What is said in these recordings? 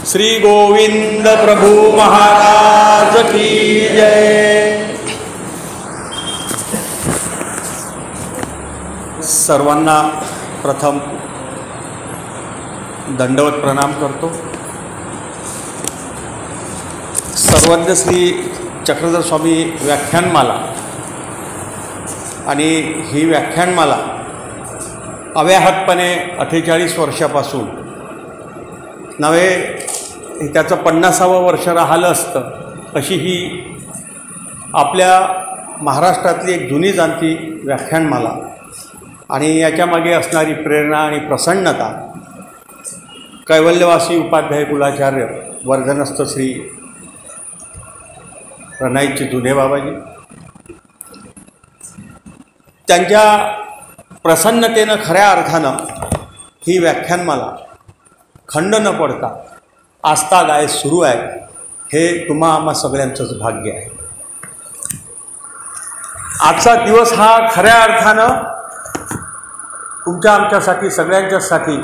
श्री गोविंद प्रभु महाराज की जय। सर्वांना प्रथम दंडवत प्रणाम करतो। सर्वज्ञ श्री चक्रधर स्वामी व्याख्यानमाला आणि ही व्याख्यानमाला अव्याहतपणे 48 वर्षापासून नव्हे त्याचं 50वं वर्ष राहिलं असतं अशी ही आपल्या महाराष्ट्रातली एक जुनी जाणती व्याख्यानमाला आणि याच्यामागे असणारी प्रेरणा आणि प्रसन्नता कैवल्यवासी उपाध्याय कुलाचार्य वर्धनस्थ श्री प्रणयचे जुने बाबाजी त्यांच्या प्रसन्नतेनं खऱ्या अर्थानं ही व्याख्यानमाला खंड न पडता आस्था गाय सुरू आहे। हे तुम्हा आम्हा सगळ्यांचंच भाग्य आहे। आजचा दिवस हा खऱ्या अर्थानं तुमच्या आमच्यासाठी सगळ्यांच्यासाठी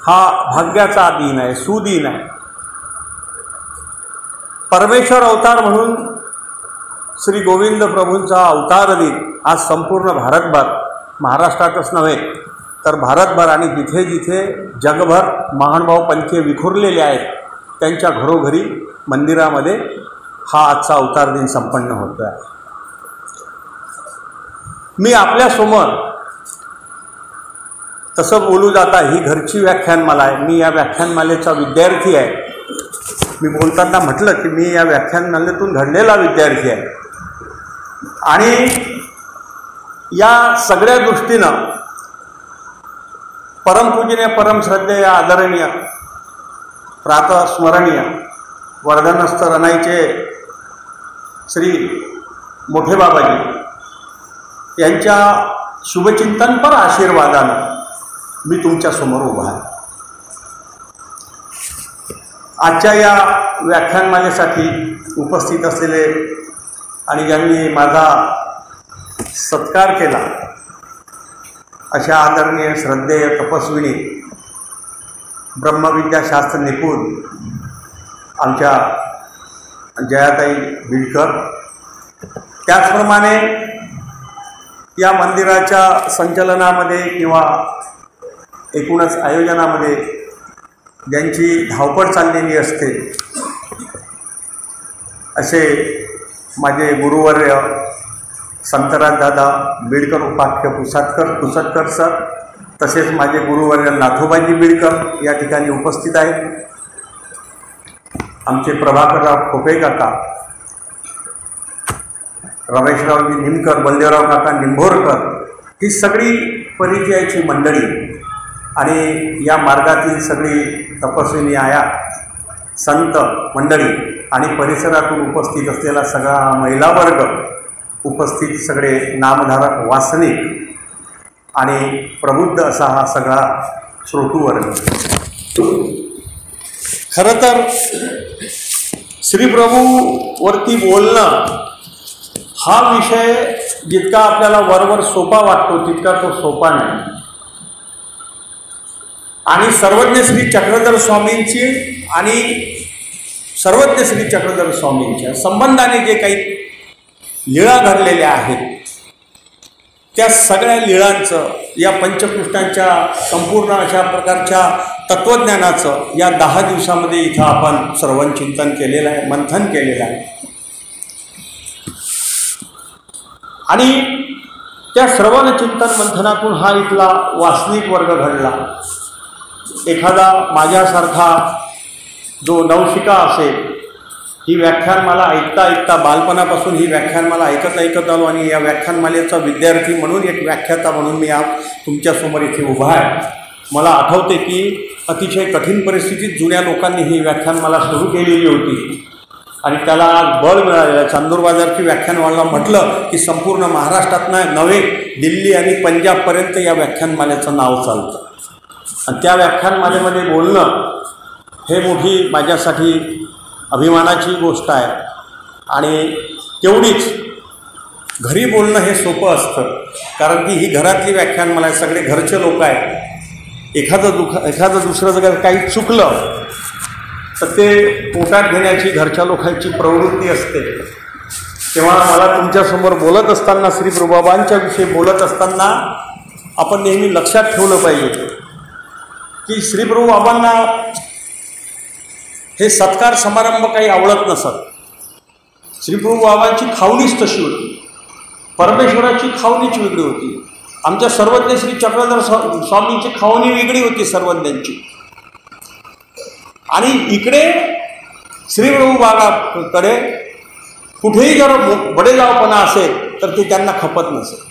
हा भाग्याचा दिन आहे, सुदिन आहे। परमेश्वर अवतार म्हणून श्री गोविंद प्रभूंचा अवतार दिन आज संपूर्ण भारतभर, महाराष्ट्रातच नव्हे तर भारतभर आणि जिथे जिथे जगभर महानुभाव पंथीय विखुरलेले आहेत त्यांच्या घरोघरी मंदिरामध्ये हा आजचा अवतार दिन संपन्न होतो आहे। मी आपल्यासमोर तसं बोलू जाता ही घरची व्याख्यानमाला आहे। मी या व्याख्यानमालेचा विद्यार्थी आहे। मी बोलताना म्हटलं की मी या व्याख्यानमालेतून घडलेला विद्यार्थी आहे आणि या सगळ्या दृष्टीनं परमपूजनीय परमश्रद्धेय आदरणीय प्रातस्मरणीय वर्धनस्थ रनाईचे श्री मोठे बाबाजी यांच्या शुभचिंतनपर आशीर्वादानं मी तुमच्यासमोर उभा आहे। आजच्या या व्याख्यानमालेसाठी उपस्थित असलेले आणि ज्यांनी माझा सत्कार केला अशा आदरणीय श्रद्धेय तपस्विनी ब्रह्मविद्याशास्त्र निपुण आमच्या जयाताई बिडकर, त्याचप्रमाणे या मंदिराच्या संचलनामध्ये किंवा एकूणच आयोजनामध्ये ज्यांची धावपळ चाललेली असते असे माझे गुरुवर्य संतराज दादा बिडकर उपाख्य पुसटकर सर, तसेच माझे गुरुवर्य नाथोबाजी बिडकर या ठिकाणी उपस्थित आहेत। आमचे प्रभाकरराव खोपे काका, रमेशरावजी निमकर, बलदेवराव काका निंभोरकर, ही सगळी परिचयाची मंडळी आणि या मार्गातील सगळी तपस्विनी आया संत मंडळी आणि परिसरातून उपस्थित असलेला सगळा महिला वर्ग, उपस्थित सगळे नामधारक वासनिक आणि प्रबुद्ध असा हा सगळा श्रोतूवर्ग। खरं तर श्रीप्रभूवरती बोलणं हा विषय जितका आपल्याला वरवर सोपा वाटतो तितका तो सोपा नाही आणि सर्वज्ञ श्री चक्रधर स्वामींची आणि सर्वज्ञ श्री चक्रधर स्वामींच्या संबंधाने जे काही लीळा घडलेल्या आहेत त्या सगळ्या लीळांचं या पंचकृष्णांच्या संपूर्ण अशा प्रकारच्या तत्त्वज्ञानाचं या 10 दिवसामध्ये इथं आपण श्रवण चिंतन केलेलं आहे, मंथन केलेलं आहे आणि त्या श्रवण चिंतन मंथनातून हा इथला वासनिक वर्ग घडला। एखादा माझ्यासारखा जो नवशिका असेल, ही व्याख्यानमाला ऐकता ऐकता बालपणापासून ही व्याख्यानमाला ऐकत आलो आणि या व्याख्यानमालेचा विद्यार्थी म्हणून एक व्याख्याता म्हणून मी आज तुमच्यासमोर इथे उभा आहे। मला आठवते की अतिशय कठीण परिस्थितीत जुन्या लोकांनी ही व्याख्यानमाला सुरू केलेली होती आणि त्याला आज बळ मिळालेलं। चांदूरबाजारची व्याख्यानमाला म्हटलं की संपूर्ण महाराष्ट्रातनं नव्हे दिल्ली आणि पंजाबपर्यंत या व्याख्यानमालेचं नाव चालतं आणि त्या व्याख्यानमालेमध्ये बोलणं हे मोठी माझ्यासाठी अभिमानाची गोष्ट आहे आणि तेवढीच घरी बोलणं हे सोपं असतं कारण की ही घरातली व्याख्यानमाला सगळे घरचे लोक आहेत। एखादं दुसरं जर काही चुकलं तर ते पोटात घेण्याची घरच्या लोकांची प्रवृत्ती असते. तेव्हा मला तुमच्यासमोर बोलत असताना श्री प्रभुबाबांच्या विषयी बोलत असताना आपण नेहमी लक्षात ठेवलं पाहिजे की श्री प्रभुबाबांना हे सत्कार समारंभ काही आवडत नसत. श्री प्रभुबाबांची खावणीच तशी होती, परमेश्वराची खावणीच वेगळी होती. आमच्या सर्वज्ञ श्री चक्रधर स्वामींची खावणी वेगळी होती सर्वज्ञांची. आणि इकडे श्री प्रभुबाबाकडे कुठेही जर बडेजावपणा असेल तर ते त्यांना खपत नसेल.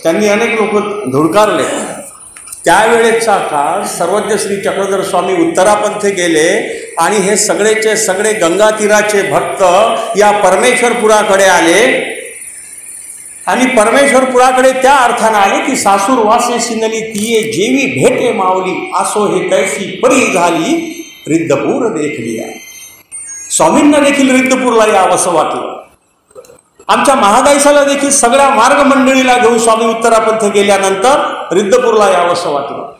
त्यांनी अनेक लोक धुडकारले. त्यावेळेचा काळ सर्वज्ञ श्री चक्रधर स्वामी उत्तरापंथे गेले आणि हे सगळेचे सगळे गंगा तीराचे भक्त या परमेश्वरपुराकडे आले. आणि परमेश्वरपुराकडे त्या अर्थानं आले की सासूर वासे सिनली तिये जेवी भेटे मावली आसो हे कैसी परी झाली रिद्धपूर देखलिया. स्वामींना देखील रिद्धपूरला यावंसं वाटलं. आमच्या महादायसाला देखील सगळ्या मार्ग मंडळीला घेऊन स्वामी उत्तरापंथ गेल्यानंतर रिद्धपूरला यावंसं वाटलं.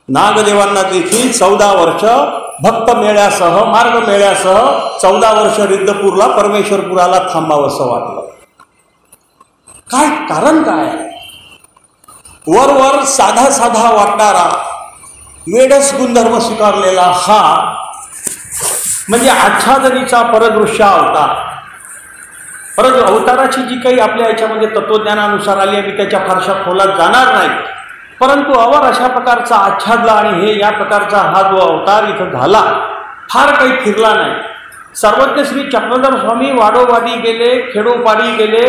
नागदेवांना देखील 14 वर्ष भक्त मेळ्यासह मार्ग मेळ्यासह 14 वर्ष रिद्धपूरला परमेश्वरपुराला थांबावंसं वाटलं. काय कारण काय? वर साधा साधा वाटणारा वेडस गुणधर्म स्वीकारलेला हा म्हणजे आच्छादनीचा परदृश्य अवतार. परत अवताराची जी काही आपल्या याच्यामध्ये तत्वज्ञानानुसार आली आहे, मी त्याच्या फारशा खोलात जाणार नाही. परंतु अवर अशा प्रकारचा आच्छादला आणि हे या प्रकारचा हा जो अवतार इथं झाला फार काही फिरला नाही. सर्वज्ञ श्री चक्रधर स्वामी वाडोवाडी गेले, खेडोपाडी गेले,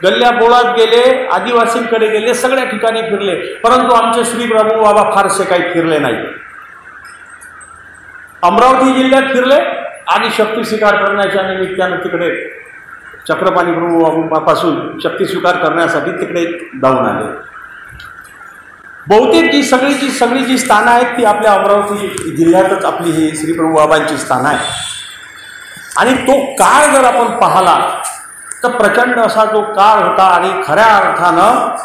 गल्ल्या बोळात गेले, आदिवासींकडे गेले, सगळ्या ठिकाणी फिरले. परंतु आमचे श्री प्रभुबाबा फारसे काही फिरले नाही. अमरावती जिल्ह्यात फिरले आणि शक्ती स्वीकार करण्याच्या निमित्तानं तिकडे चक्रपाणी प्रभुबापासून शक्ती स्वीकार करण्यासाठी तिकडे जाऊन आले. बहुतेक सगळी जी स्थानं आहेत ती आपल्या अमरावती जिल्ह्यातच आपली ही श्री प्रभुबाबांची स्थानं आहेत. आणि तो काळ जर आपण पाहिला तर प्रचंड असा जो काळ होता आणि खऱ्या अर्थानं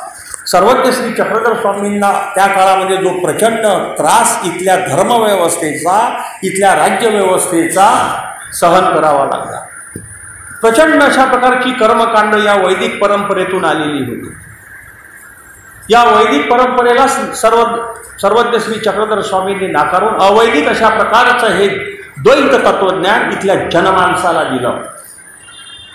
सर्वज्ञ श्री चक्रधर स्वामींना त्या काळामध्ये जो प्रचंड त्रास इथल्या धर्मव्यवस्थेचा, इथल्या राज्यव्यवस्थेचा सहन करावा लागला. प्रचंड अशा प्रकारची कर्मकांड या वैदिक परंपरेतून आलेली होती. या वैदिक परंपरेला सर्वज्ञ श्री चक्रधर स्वामींनी नाकारून अवैदिक अशा प्रकारचं हे द्वैत तत्वज्ञान इथल्या जनमानसाला दिलं.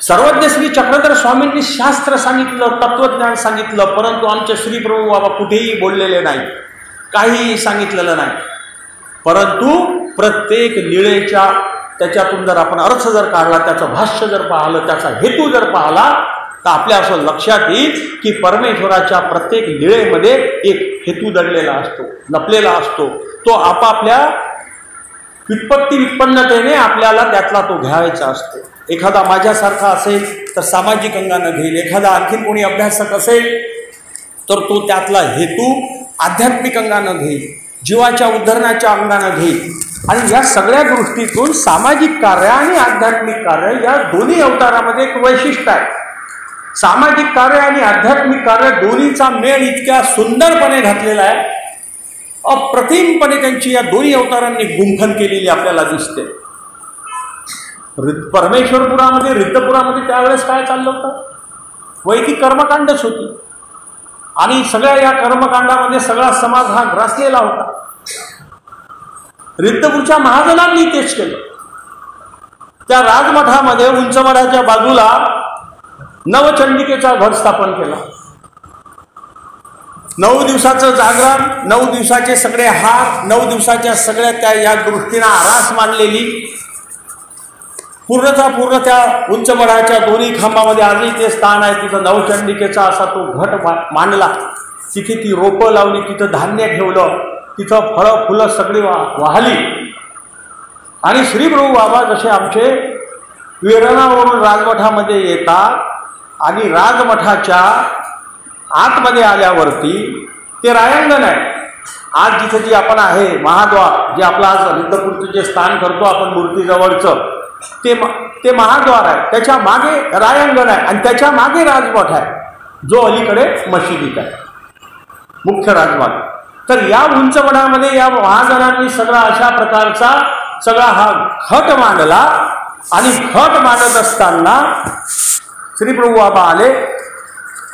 सर्वज्ञ श्री चक्रधर स्वामींनी शास्त्र सांगितलं, तत्वज्ञान सांगितलं, परंतु आमचे श्री प्रभुबाबा कुठेही बोललेले नाही, काहीही सांगितलेलं नाही. परंतु प्रत्येक लीळेच्या त्याच्यातून जर आपण अर्थ जर काढला, त्याचं भाष्य जर पाहिलं, त्याचा हेतू जर पाहिला तर आपल्या असं लक्षात येईल की परमेश्वराच्या प्रत्येक लीळेमध्ये एक हेतू दडलेला असतो, लपलेला असतो. तो आपापल्या व्युत्पत्ती व्युत्पन्नतेने आपल्याला त्यातला तो घ्यायचा असतो. एखादा माझ्यासारखा असेल तर सामाजिक अंगानं घेईल, एखादा आणखीन कोणी अभ्यासक असेल तर तो त्यातला हेतू आध्यात्मिक अंगानं घेईल, जीवाच्या उद्धरणाच्या अंगानं घेईल. आणि या सगळ्या दृष्टीतून सामाजिक कार्य आणि आध्यात्मिक कार्य या दोन्ही अवतारामध्ये एक वैशिष्ट्य आहे. सामाजिक कार्य आणि आध्यात्मिक कार्य दोन्हीचा मेळ इतक्या सुंदरपणे घातलेला आहे, अप्रतिमपणे त्यांची या दोन्ही अवतारांनी गुंफन केलेली आपल्याला दिसते. परमेश्वरपुरामध्ये रिद्धपुरामध्ये त्यावेळेस काय चाललं होतं? वैदिक कर्मकांडच होती. आणि सगळ्या या कर्मकांडामध्ये सगळा समाज हा ग्रासलेला होता. रिद्धपूरच्या महाजनांनी तेच केलं. त्या राजमठामध्ये उंचमठाच्या बाजूला नवचंडिकेचा घट स्थापन केला. 9 दिवसाचं जागरण, 9 दिवसाचे सगळे हार, 9 दिवसाच्या सगळ्या त्या या दृष्टीनं आरास मांडलेली पूर्णचा पूर्ण त्या उंच मठाच्या दोन्ही खांबामध्ये आजही ते स्थान आहे. तिथं नवचंडिकेचा असा तो घट मांडला. तिथे ती रोपं लावली, तिथं धान्य ठेवलं, तिथं फळं फुलं सगळी वाहली. आणि श्री प्रभुबाबा जसे आमचे वेरणावरून राजमठामध्ये येतात आणि राजमठाच्या आतमध्ये आल्यावरती ते रायांगण आहे. आज जिथं जी आपण आहे महाद्वार, जे आपलं आज रिद्धपूरचं जे स्थान करतो आपण मूर्तीजवळचं, ते महाद्वार आहे. त्याच्या मागे रायांगण आहे आणि त्याच्या मागे राजमठ आहे जो अलीकडे मशिदीत आहे, मुख्य राजमार्ग. तर या उंच मठामध्ये या महाजनांनी सगळा अशा प्रकारचा सगळा हा घट मांडला आणि घट मांडत असताना श्रीप्रभू बाबा आले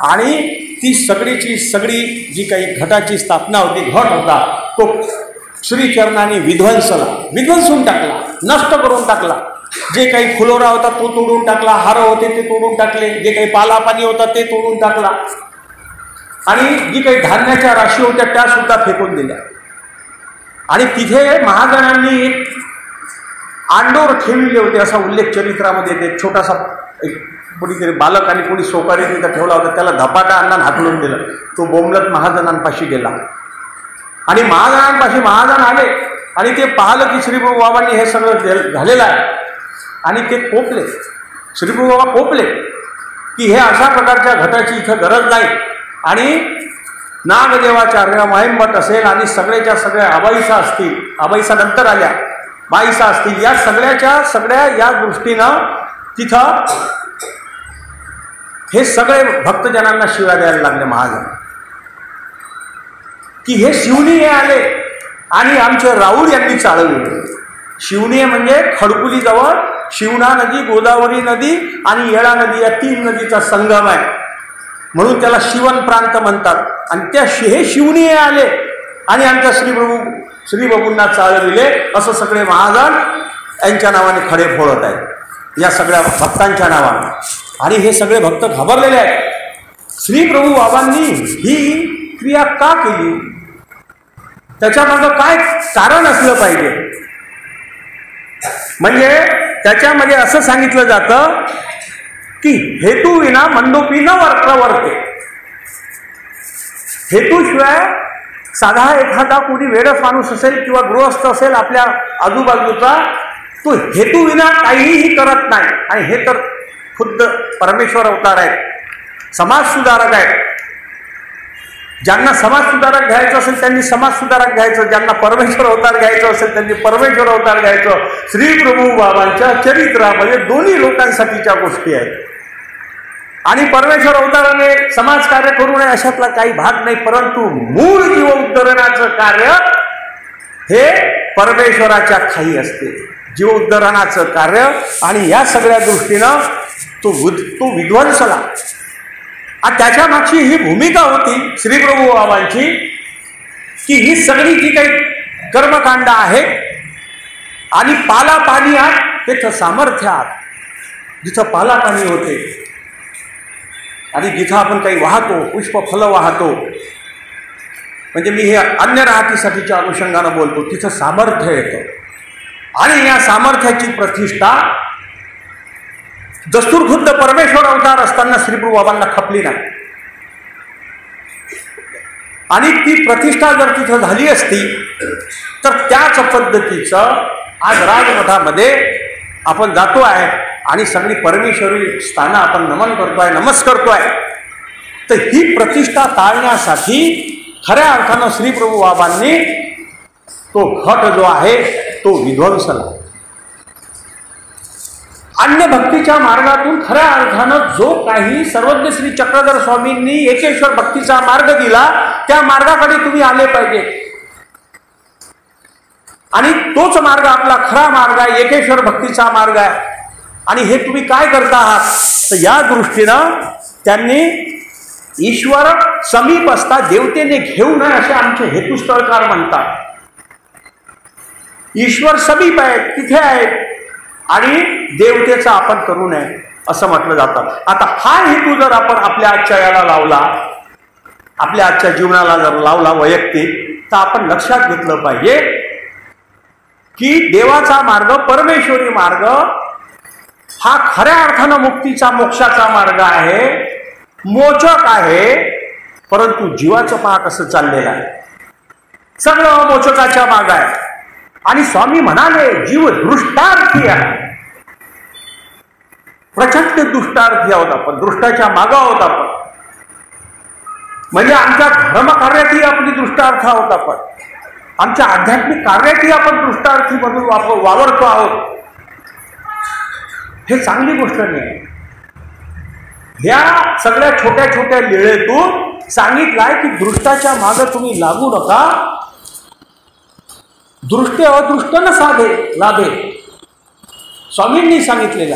आणि ती सगळीची सगळी जी काही घटाची स्थापना होती, घट होता, तो श्रीचरणाने विध्वंसून टाकला, नष्ट करून टाकला. जे काही फुलोरा होता तो तोडून टाकला, हार होते ते तोडून टाकले, जे काही पालापानी होता ते तोडून टाकला आणि जी काही धान्याच्या राशी होत्या त्या सुद्धा फेकून दिल्या. आणि तिथे महाजनांनी एक आंडोर ठेवले होते असा उल्लेख चरित्रामध्ये येते. छोटासा एक कोणीतरी बालक आणि कोणी सोकारी तिथं ठेवला होता, त्याला धपाटा अन्नान हाकलून दिलं. तो बोंबलत महाजनांपाशी गेला आणि महाजनांपाशी महाजन आले आणि ते पाहिलं की श्रीप्रभू बाबांनी हे सगळं झालेलं आहे आणि ते कोपले. श्रीप्रभू बाबा कोपले की हे अशा प्रकारच्या घटाची इथं गरज नाही. आणि नागदेवाचार्य महिमत असेल आणि सगळ्याच्या सगळ्या आबाईसा असतील, आबाईसा नंतर आल्या, बाईसा असतील, या सगळ्या या दृष्टीनं तिथं हे सगळे भक्तजनांना शिव्या द्यायला लागले महाजन की हे शिवणी आले आणि आमचे राऊळ यांनी चालवले. शिवणी म्हणजे खडकुलीजवळ शिवना नदी, गोदावरी नदी आणि येळा नदी या 3 नदीचा संगम आहे, म्हणून त्याला शिवन प्रांत म्हणतात. आणि त्या हे शिवणी आले आणि आमच्या श्रीप्रभूंना चालविले असं सगळे महाजन यांच्या नावाने खडे फोडत आहेत, या सगळ्या भक्तांच्या नावाने. आणि हे सगळे भक्त घाबरलेले आहेत. श्रीप्रभू बाबांनी ही क्रिया का केली, त्याच्यामागं काय कारण असलं पाहिजे. म्हणजे त्याच्यामध्ये असं सांगितलं जातं की हेतूविना मंदोपी न प्रवर्ते. हेतूशिवाय साधा एखादा कोणी वेडच माणूस असेल किंवा गृहस्थ असेल आपल्या आजूबाजूचा, तो हेतूविना काहीही करत नाही. आणि हे तर खुद्द परमेश्वर अवतार आहेत, समाज सुधारक आहेत. ज्यांना समाज सुधारक घ्यायचं असेल त्यांनी समाज सुधारक घ्यायचं, ज्यांना परमेश्वर अवतार घ्यायचं असेल त्यांनी परमेश्वर अवतार घ्यायचं. श्रीप्रभू बाबांच्या चरित्रामध्ये दोन्ही लोकांसाठीच्या गोष्टी आहेत. आणि परमेश्वर अवताराने समाज कार्य करू नये अशातला काही भाग नाही, परंतु मूळ जीव उद्धरणाचं कार्य हे परमेश्वराच्या खाली असते, जीव उद्धरणाचं कार्य. आणि या सगळ्या दृष्टीनं तो विध्वंसला. आणि त्याच्या मागची ही भूमिका होती श्रीप्रभू बाबांची की ही सगळी जी काही कर्मकांड आहे आणि पाला पाणी आत तिथं सामर्थ्य आत, जिथं पाला पाणी होते आणि जिथं आपण काही वाहतो, पुष्प फलं वाहतो, म्हणजे मी हे अन्य राहतीसाठीच्या अनुषंगानं बोलतो, तिथं सामर्थ्य येतं. आणि या सामर्थ्याची प्रतिष्ठा दस्तूर खुद्द परमेश्वर अवतार असताना श्रीप्रभू बाबांना खपली नाही. आणि ती प्रतिष्ठा जर तिथं झाली असती तर त्याच पद्धतीचं आज राजमठामध्ये आपण जातो आहे आणि सगळी परमेश्वरी स्थानं आपण नमन करतोय, नमस्कार करतोय. तर ही प्रतिष्ठा टाळण्यासाठी खऱ्या अर्थानं श्रीप्रभू बाबांनी तो घट जो आहे तो विध्वंसला. अन्य भक्तीच्या मार्गातून खऱ्या अर्थानं जो काही सर्वज्ञ श्री चक्रधर स्वामींनी एकेश्वर भक्तीचा मार्ग दिला त्या मार्गाकडे तुम्ही आले पाहिजे. आणि तोच मार्ग आपला खरा मार्ग आहे, एकेश्वर भक्तीचा मार्ग आहे. आणि हे तुम्ही काय करता आहात, तर या दृष्टीनं त्यांनी ईश्वर समीप असता देवतेने घेऊ नये असे आमचे हेतुस्थळकार म्हणतात. ईश्वर समीप आहे, तिथे आहे आणि देवतेचा आपण करू नये असं म्हटलं जातं. आता हा हेतू जर आपण आपल्या आजच्या याला लावला, आपल्या आजच्या जीवनाला जर लावला वैयक्तिक, तर आपण लक्षात घेतलं पाहिजे की देवाचा मार्ग, परमेश्वरी मार्ग हा खऱ्या अर्थानं मुक्तीचा, मोक्षाचा मार्ग आहे, मोचक आहे. परंतु जीवाचं पहा कसं चाललेलं आहे, सगळं मोचकाच्या मार्ग आहे. आणि स्वामी म्हणाले जीव दृष्टार्थी आहे, प्रचंड दृष्टार्थी आहोत आपण, दृष्टाच्या मागा आहोत आपण. म्हणजे आमच्या धर्मकार्यातही आपली दृष्टार्थ आहोत आपण, आमच्या आध्यात्मिक कार्यातही आपण दृष्टार्थी म्हणून वावरतो आहोत. हे चांगली गोष्ट नाही. ह्या सगळ्या छोट्या छोट्या लीळेतून सांगितलंय की दृष्टाच्या मागे तुम्ही लागू नका. दृष्टे अदृष्ट न साधे लाभे. स्वामींनी सांगितलेलं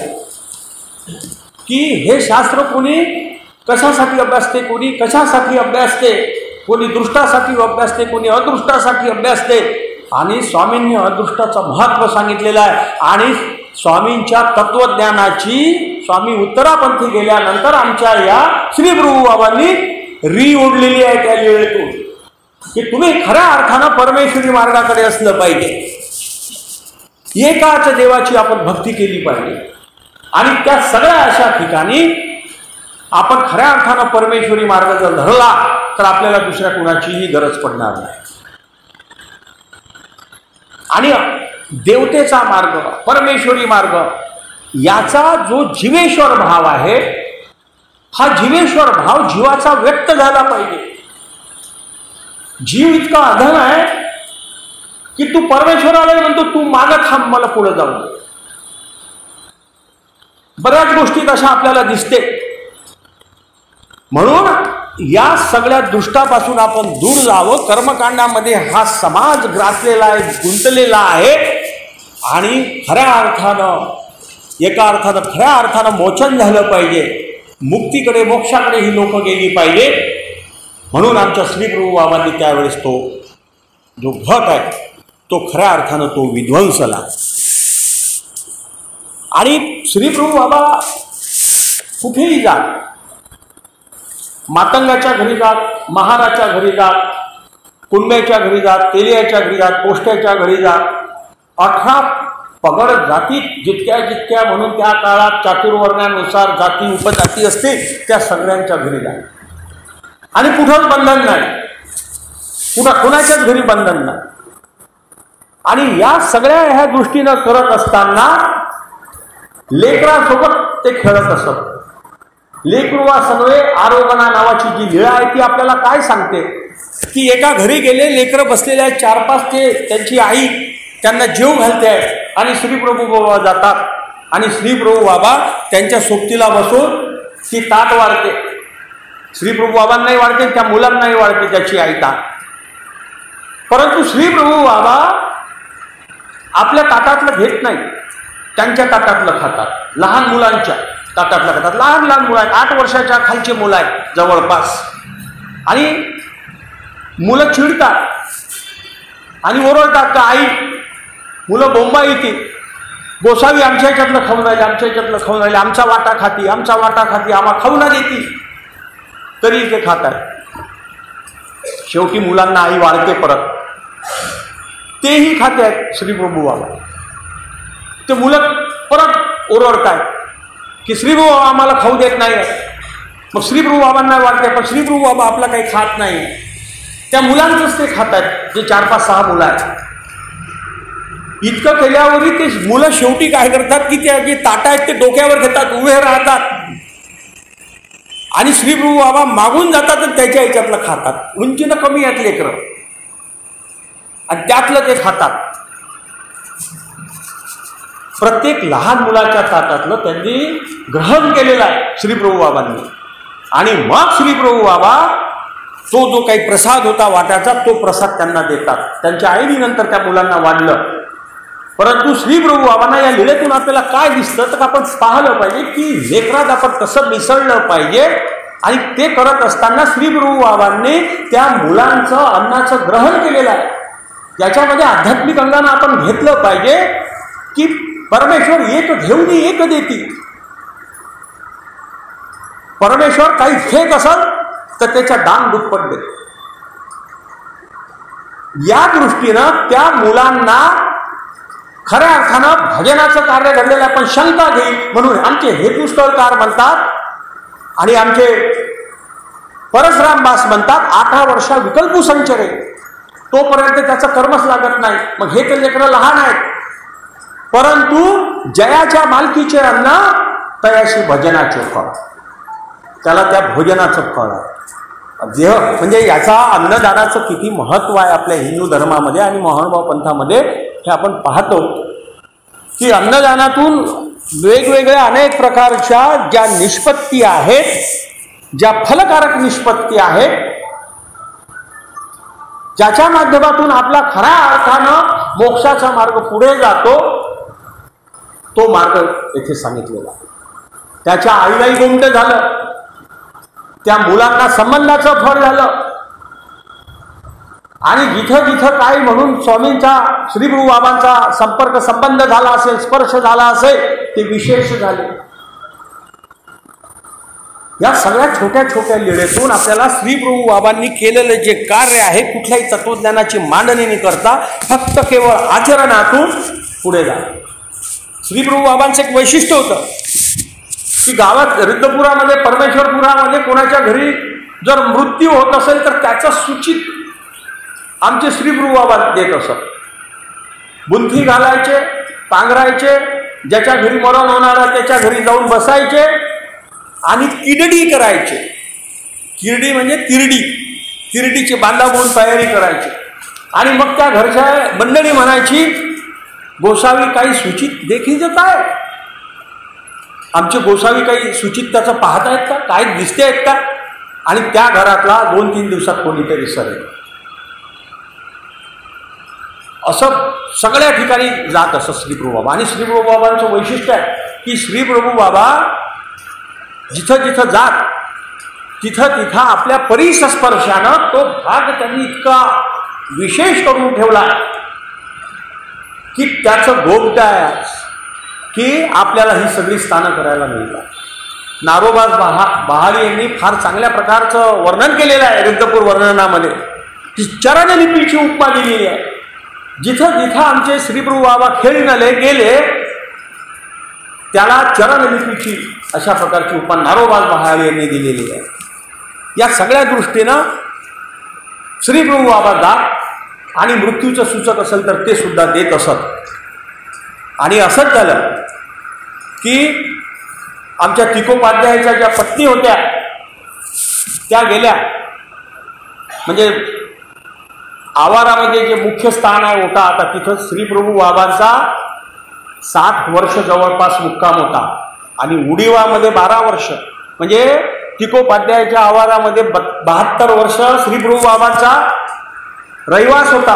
की हे शास्त्र कोणी कशासाठी अभ्यासते, कोणी कशासाठी अभ्यासते, कोणी दृष्टासाठी अभ्यासते, कोणी अदृष्टासाठी अभ्यासते. आणि स्वामींनी अदृष्टाचं महत्त्व सांगितलेलं आहे. आणि स्वामींच्या तत्वज्ञानाची स्वामी उत्तरापंथी गेल्यानंतर आमच्या या श्री प्रभुबाबांनी री ओढलेली आहे त्या वेळेतून की तुम्ही खऱ्या अर्थानं परमेश्वरी मार्गाकडे असलं पाहिजे. एकाच देवाची आपण भक्ती केली पाहिजे. आणि त्या सगळ्या अशा ठिकाणी आपण खऱ्या अर्थानं परमेश्वरी मार्ग जर धरला तर आपल्याला दुसऱ्या कुणाचीही गरज पडणार नाही. आणि देवतेचा मार्ग, परमेश्वरी मार्ग, याचा जो जीवेश्वर भाव आहे, हा जीवेश्वर भाव जीवाचा व्यक्त झाला पाहिजे. जीव इतका अधन आहे की तू परमेश्वराला म्हणतो तू मागं थांब, मला पुढे जाऊ दे. बऱ्याच गोष्टी तशा आपल्याला दिसते. म्हणून या सगळ्या दुष्टापासून आपण दूर जावं. कर्मकांडामध्ये हा समाज ग्रासलेला आहे, गुंतलेला आहे. आणि खऱ्या अर्थानं, एका अर्थानं खऱ्या अर्थानं मोचन झालं पाहिजे. मुक्तीकडे, मोक्षाकडे ही लोक गेली पाहिजे. म्हणून आमच्या श्री प्रभुबाबांनी त्यावेळेस तो जो घट आहे तो खऱ्या अर्थानं तो विध्वंसला. आणि श्री प्रभुबाबा कुठेही जात, मातंगाच्या घरी जात, महाराच्या घरी जात, कुंब्याच्या घरी जात, तेलियाच्या घरी जात, पोष्ट्याच्या घरी जात, 18 पगड जातीत जितक्या जितक्या म्हणून त्या काळात चातुर्वर्ण्यानुसार जाती उपजाती असते त्या सगळ्यांच्या घरी जात. आणि कुठंच बंधन नाही, कुणाच्याच घरी बंधन नाही. आणि या सगळ्या ह्या दृष्टीनं करत असताना लेकरांसोबत ते खेळत असत. लेकरुवा सन्वे आरोगणा नावाची जी लीळा आहे ती आपल्याला काय सांगते की एका घरी गेले, लेकरं बसलेले आहेत 4-5, ते त्यांची आई त्यांना जेव घालते आहे. आणि श्री प्रभू बाबा जातात आणि श्री प्रभू बाबा त्यांच्या सोबतीला बसून ती ताट वाढते. श्री प्रभू बाबांनाही वाढते, त्या मुलांनाही वाढते त्याची आई ताट. परंतु श्री प्रभू बाबा आपल्या ताटातलं घेत नाही, त्यांच्या ताटातलं खातात. लहान मुलांच्या ताटातलं खातात. लहान लहान मुलं आहेत, 8 वर्षाच्या खालचे मुलं आहेत जवळपास. आणि मुलं चिडतात आणि ओरडतात का आई, मुलं बोंबा येते, गोसावी आमच्या ह्याच्यातलं खाऊन राहिले, आमच्या ह्याच्यातलं खाऊन राहिले, आमचा वाटा खाती, आमचा वाटा खाती, आम्हा खाऊ ना देती, तरी ते खातात. शेवटी मुलांना आई वाढते परत, तेही खाते आहेत श्री प्रभू बाबा. ते मुलं परत ओरडतात की श्री प्रभू बाबा आम्हाला खाऊ देत नाही. मग श्री प्रभू बाबांना वाटते पण श्री प्रभू बाबा आपला काही खात नाही. त्या मुलांचंच ते खात आहेत, जे 4-5-6 मुलं आहेत. इतकं केल्यावरही ते मुलं शेवटी काय करतात की त्या जे ताटा आहेत ते डोक्यावर घेतात, उभे राहतात आणि श्री प्रभू बाबा मागून जातात आणि त्याच्या ह्याच्यातलं खातात. उंचीनं कमी आहेत लेकरं आणि त्यातलं ते खातात. प्रत्येक लहान मुलाच्या ताटातलं त्यांनी ग्रहण केलेलं आहे श्री प्रभू बाबांनी. आणि मग श्री प्रभू बाबा तो जो काही प्रसाद होता वाटाचा तो प्रसाद त्यांना देतात. त्यांच्या आईने नंतर त्या मुलांना वाढलं. परंतु श्री प्रभू बाबांना या लीलेतून आपल्याला काय दिसतं तर आपण पाहिलं पाहिजे की लेकरात आपण कसं मिसळलं पाहिजे. आणि ते करत असताना श्री प्रभू बाबांनी त्या मुलांचं अन्नाचं ग्रहण केलेलं आहे. याच्यामध्ये आध्यात्मिक अंगानं आपण घेतलं पाहिजे की परमेश्वर एक घेऊन एक देती. परमेश्वर काही फेक असेल तर त्याच्या दान दुप्पट देते. या दृष्टीनं त्या मुलांना खऱ्या अर्थानं भजनाचं कार्य घडलेलं आहे. पण शंका घेईल म्हणून आमचे हेतुस्थळकार म्हणतात आणि आमचे परशुराम दास म्हणतात 18 वर्षा विकल्पू संचरे, तोपर्यंत त्याचं कर्मच लागत नाही. मग हे तर लेकरं लहान आहेत. परंतु जयाच्या मालकीचे अन्न तयाशी भजनाचे फळ, त्याला त्या भोजनाचं फळ आहे. देह म्हणजे याचा अन्नदानाचं किती महत्त्व आहे आपल्या हिंदू धर्मामध्ये आणि महानुभाव पंथामध्ये हे आपण पाहतो की अन्नदानातून वेगवेगळ्या अनेक प्रकारच्या ज्या निष्पत्ती आहेत, ज्या फलकारक निष्पत्ती आहेत, ज्याच्या माध्यमातून आपला खऱ्या अर्थानं मोक्षाचा मार्ग पुढे जातो, तो मार्ग येथे सांगितलेला आहे. त्याच्या आईलाही गोमटे झालं, त्या मुलांना संबंधाचं फळ झालं, आणि जिथं जिथं काय म्हणून स्वामींचा श्री गुरु बाबांचा संपर्क संबंध झाला असेल, स्पर्श झाला असेल, ते विशेष झाले. या सगळ्या छोट्या छोट्या लीळेतून आपल्याला श्री प्रभू बाबांनी केलेलं जे कार्य आहे, कुठल्याही तत्वज्ञानाची मांडणी न करता फक्त केवळ आचरणातून पुढे जा. श्री प्रभू बाबांचं एक वैशिष्ट्य होतं की गावात रिद्धपुरामध्ये, परमेश्वरपुरामध्ये कोणाच्या घरी जर मृत्यू होत असेल तर त्याचं सूचित आमचे श्री प्रभू बाबा देत असत. बुंथी घालायचे, पांघरायचे, ज्याच्या घरी मरण होणार आहे त्याच्या घरी जाऊन बसायचे आणि किरडी करायचे. किरडी म्हणजे किरडीची बांधा म्हणून तयारी करायची. आणि मग त्या घरच्या मंडळी म्हणायची, गोसावी काही सूचित देखील देत आहे, आमचे गोसावी काही सूचित त्याचं पाहत आहेत का, काय दिसते आहेत का. आणि त्या घरातला 2-3 दिवसात कोणीतरी सरेल. असं सगळ्या ठिकाणी जात असं श्री प्रभू बाबा. आणि श्री प्रभू बाबांचं वैशिष्ट्य आहे की श्री प्रभू बाबा जिथं जिथं जात तिथं तिथं आपल्या परिसस्पर्शानं तो भाग त्यांनी इतका विशेष करून ठेवला की त्याचं गोपटा आहे की आपल्याला ही सगळी स्थानं करायला मिळतात. नारोबा बहारी यांनी फार चांगल्या प्रकारचं वर्णन केलेलं आहे रिद्धपूर वर्णनामध्ये. ती चरणलिपीची उपमा दिलेली आहे. जिथं जिथं आमचे श्रीप्रभू बाबा खेळीनले गेले त्याला चरणलिपीची अशा प्रकारची उपमा नारोबा बहारी यांनी दिलेली आहे. या सगळ्या दृष्टीनं श्रीप्रभू बाबा दात आणि मृत्यूचं सूचक असेल तर ते सुद्धा देत असत. आणि असंच झालं की आमच्या तिकोपाध्यायाच्या ज्या पत्नी होत्या त्या गेल्या, म्हणजे आवारामध्ये जे मुख्य स्थान आहे ओटा, आता तिथं श्रीप्रभू बाबांचा 60 वर्ष जवळपास मुक्काम होता आणि उडिवामध्ये 12 वर्ष, म्हणजे तिकोपाध्यायाच्या आवारामध्ये 72 वर्ष श्रीप्रभू बाबांचा रहिवास होता